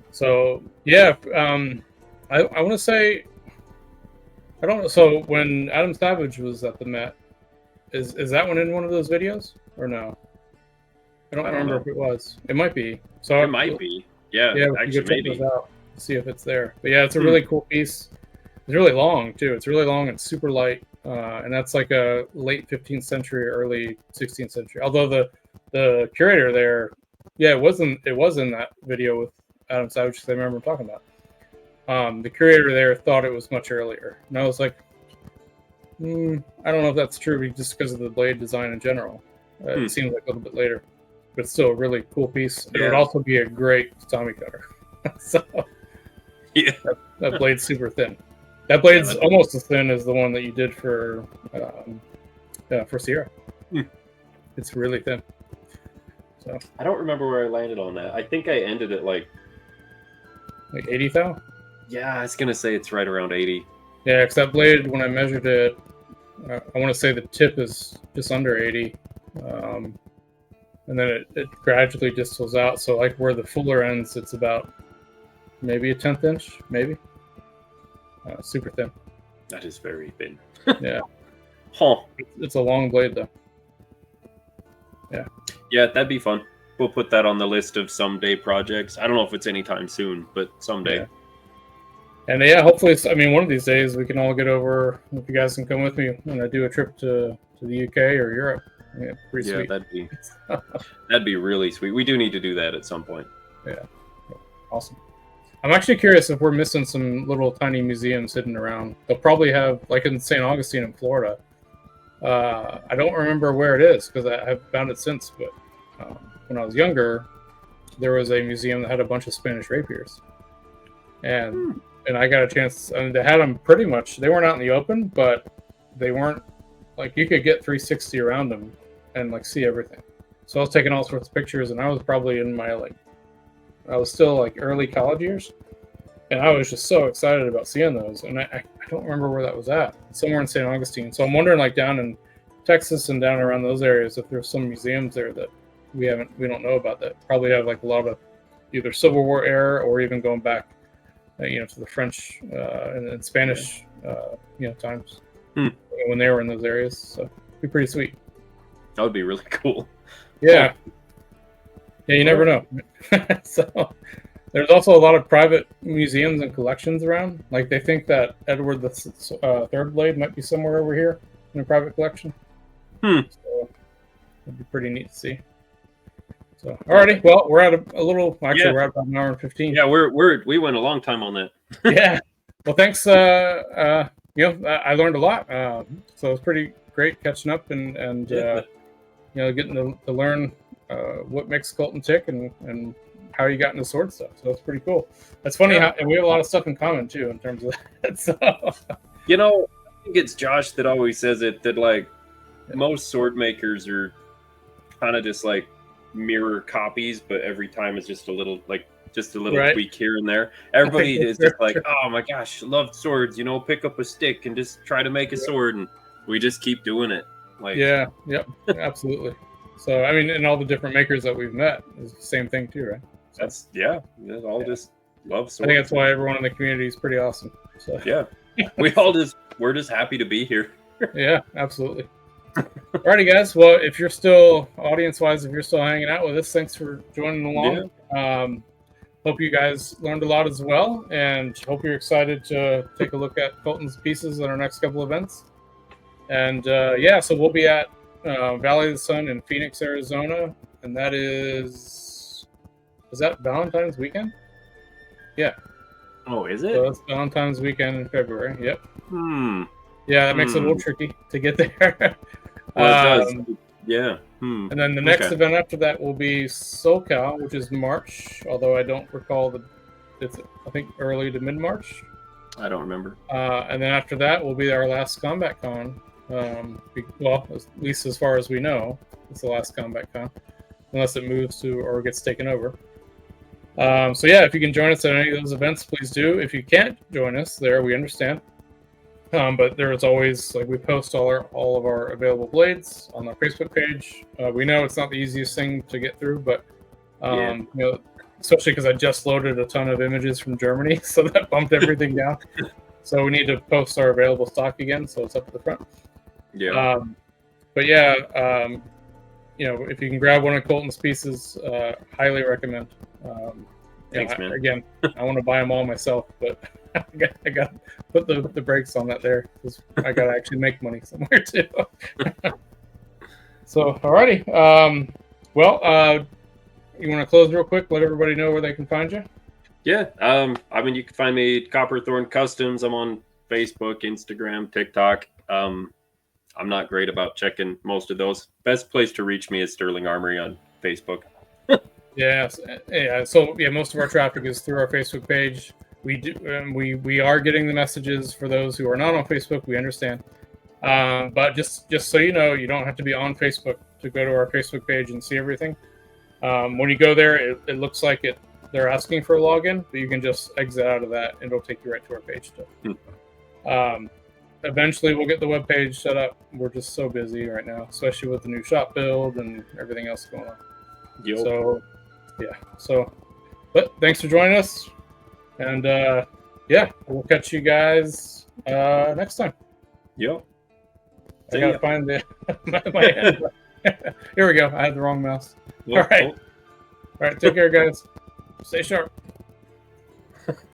Speaker 1: So yeah, I want to say, I don't know. So when Adam Savage was at the Met, is that one in one of those videos or no? I don't remember if it was. It might be. So
Speaker 2: it might be. Yeah.
Speaker 1: Actually, maybe. Those out, see if it's there. But yeah, it's a really cool piece. It's really long too. It's really long and super light, and that's like a late 15th century, early 16th century. Although the curator there, it was in that video with Adam Savage, because I remember him talking about. The curator there thought it was much earlier, and I was like, I don't know if that's true, just because of the blade design in general. It seems like a little bit later, but it's still a really cool piece. It would also be a great Tommy cutter. So that blade's super thin. That blade's almost as thin as the one that you did for Sierra. It's really thin. So
Speaker 2: I don't remember where I landed on that. I think I ended at like
Speaker 1: 80 thou.
Speaker 2: Yeah, I was gonna say it's right around 80.
Speaker 1: Yeah, because that blade, when I measured it, I want to say the tip is just under 80, and then it gradually distils out. So like where the fuller ends, it's about maybe a 1/10 inch, maybe. Super thin.
Speaker 2: That is very thin.
Speaker 1: Yeah.
Speaker 2: Huh.
Speaker 1: It's a long blade though. Yeah.
Speaker 2: Yeah, that'd be fun. We'll put that on the list of someday projects. I don't know if it's anytime soon, but someday.
Speaker 1: Yeah. And yeah, hopefully, I mean, one of these days we can all get over. If you guys can come with me when I do a trip to the UK or Europe. Yeah, pretty sweet.
Speaker 2: That'd be really sweet. We do need to do that at some point.
Speaker 1: Yeah. Awesome. I'm actually curious if we're missing some little tiny museums hidden around. They'll probably have, like in St. Augustine in Florida. I don't remember where it is because I have found it since, but when I was younger, there was a museum that had a bunch of Spanish rapiers. And I got a chance, I mean, they had them pretty much, they weren't out in the open, but they weren't, like, you could get 360 around them and, like, see everything. So I was taking all sorts of pictures, and I was probably in my, I was still, early college years, and I was just so excited about seeing those, and I don't remember where that was at, somewhere in St. Augustine. So I'm wondering, down in Texas and down around those areas, if there's some museums there that we don't know about that probably have, a lot of either Civil War era or even going back to the French and Spanish, times when they were in those areas. So it'd be pretty sweet.
Speaker 2: That would be really cool.
Speaker 1: Yeah. Yeah, you never know. So there's also a lot of private museums and collections around. They think that Edward the Third blade might be somewhere over here in a private collection. So it'd be pretty neat to see. So, alrighty. Well, we're at we're at about an hour and 15.
Speaker 2: Yeah, we went a long time on that.
Speaker 1: Yeah. Well, thanks. I learned a lot. So it was pretty great catching up and getting to learn what makes Colton tick and how you got into sword stuff. So that's pretty cool. That's funny and we have a lot of stuff in common too in terms of that. So
Speaker 2: I think it's Josh that always says it, that most sword makers are kind of just mirror copies, but every time it's just a little just a little
Speaker 1: Right.
Speaker 2: tweak here and there. Everybody is just like,
Speaker 1: Sure.
Speaker 2: oh my gosh, love swords. Pick up a stick and just try to make a sword, and we just keep doing it. Like,
Speaker 1: Yeah. Yep. Absolutely. So I mean, and all the different makers that we've met is the same thing too, right? So,
Speaker 2: that's all just love
Speaker 1: I
Speaker 2: swords.
Speaker 1: think that's why everyone in the community is pretty awesome. So
Speaker 2: Yeah, we're just happy to be here.
Speaker 1: yeah, absolutely. Alrighty, guys. Well, if you're still audience-wise, if you're still hanging out with us, thanks for joining along. Hope you guys learned a lot as well, and hope you're excited to take a look at Colton's pieces in our next couple events. And so we'll be at Valley of the Sun in Phoenix, Arizona, and that is that Valentine's weekend? Yeah.
Speaker 2: Oh, is it?
Speaker 1: So that's Valentine's weekend in February. Yep.
Speaker 2: Hmm.
Speaker 1: Yeah, that makes it a little tricky to get there.
Speaker 2: Well, it does. Yeah.
Speaker 1: And then the next event after that will be SoCal, which is March, although I don't recall it's I think early to mid-March.
Speaker 2: I don't remember.
Speaker 1: And then after that will be our last Combat Con. Well, at least as far as we know, it's the last Combat Con, unless it moves to or gets taken over. So yeah, if you can join us at any of those events, please do. If you can't join us there, we understand. But there is always, like, we post all of our available blades on our Facebook page. We know it's not the easiest thing to get through, but especially because I just loaded a ton of images from Germany, so that bumped everything down. So we need to post our available stock again, so it's up at the front.
Speaker 2: Yeah.
Speaker 1: But yeah, if you can grab one of Colton's pieces, highly recommend.
Speaker 2: Thanks, man.
Speaker 1: Again, I want to buy them all myself, but I got to put the brakes on that there, because I got to actually make money somewhere too. So, alrighty. You want to close real quick? Let everybody know where they can find you.
Speaker 2: Yeah. You can find me at Copperthorn Customs. I'm on Facebook, Instagram, TikTok. I'm not great about checking most of those. Best place to reach me is Sterling Armory on Facebook.
Speaker 1: Yes. Yeah. So yeah, most of our traffic is through our Facebook page. We are getting the messages for those who are not on Facebook. We understand. But just so you know, you don't have to be on Facebook to go to our Facebook page and see everything. When you go there, it looks like they're asking for a login, but you can just exit out of that and it'll take you right to our page too. Eventually we'll get the web page set up. We're just so busy right now, especially with the new shop build and everything else going on.
Speaker 2: Yep.
Speaker 1: So yeah. But thanks for joining us. And we'll catch you guys next time.
Speaker 2: Yep.
Speaker 1: I gotta find my head. Here we go. I had the wrong mouse. All right. Take care, guys. Stay sharp.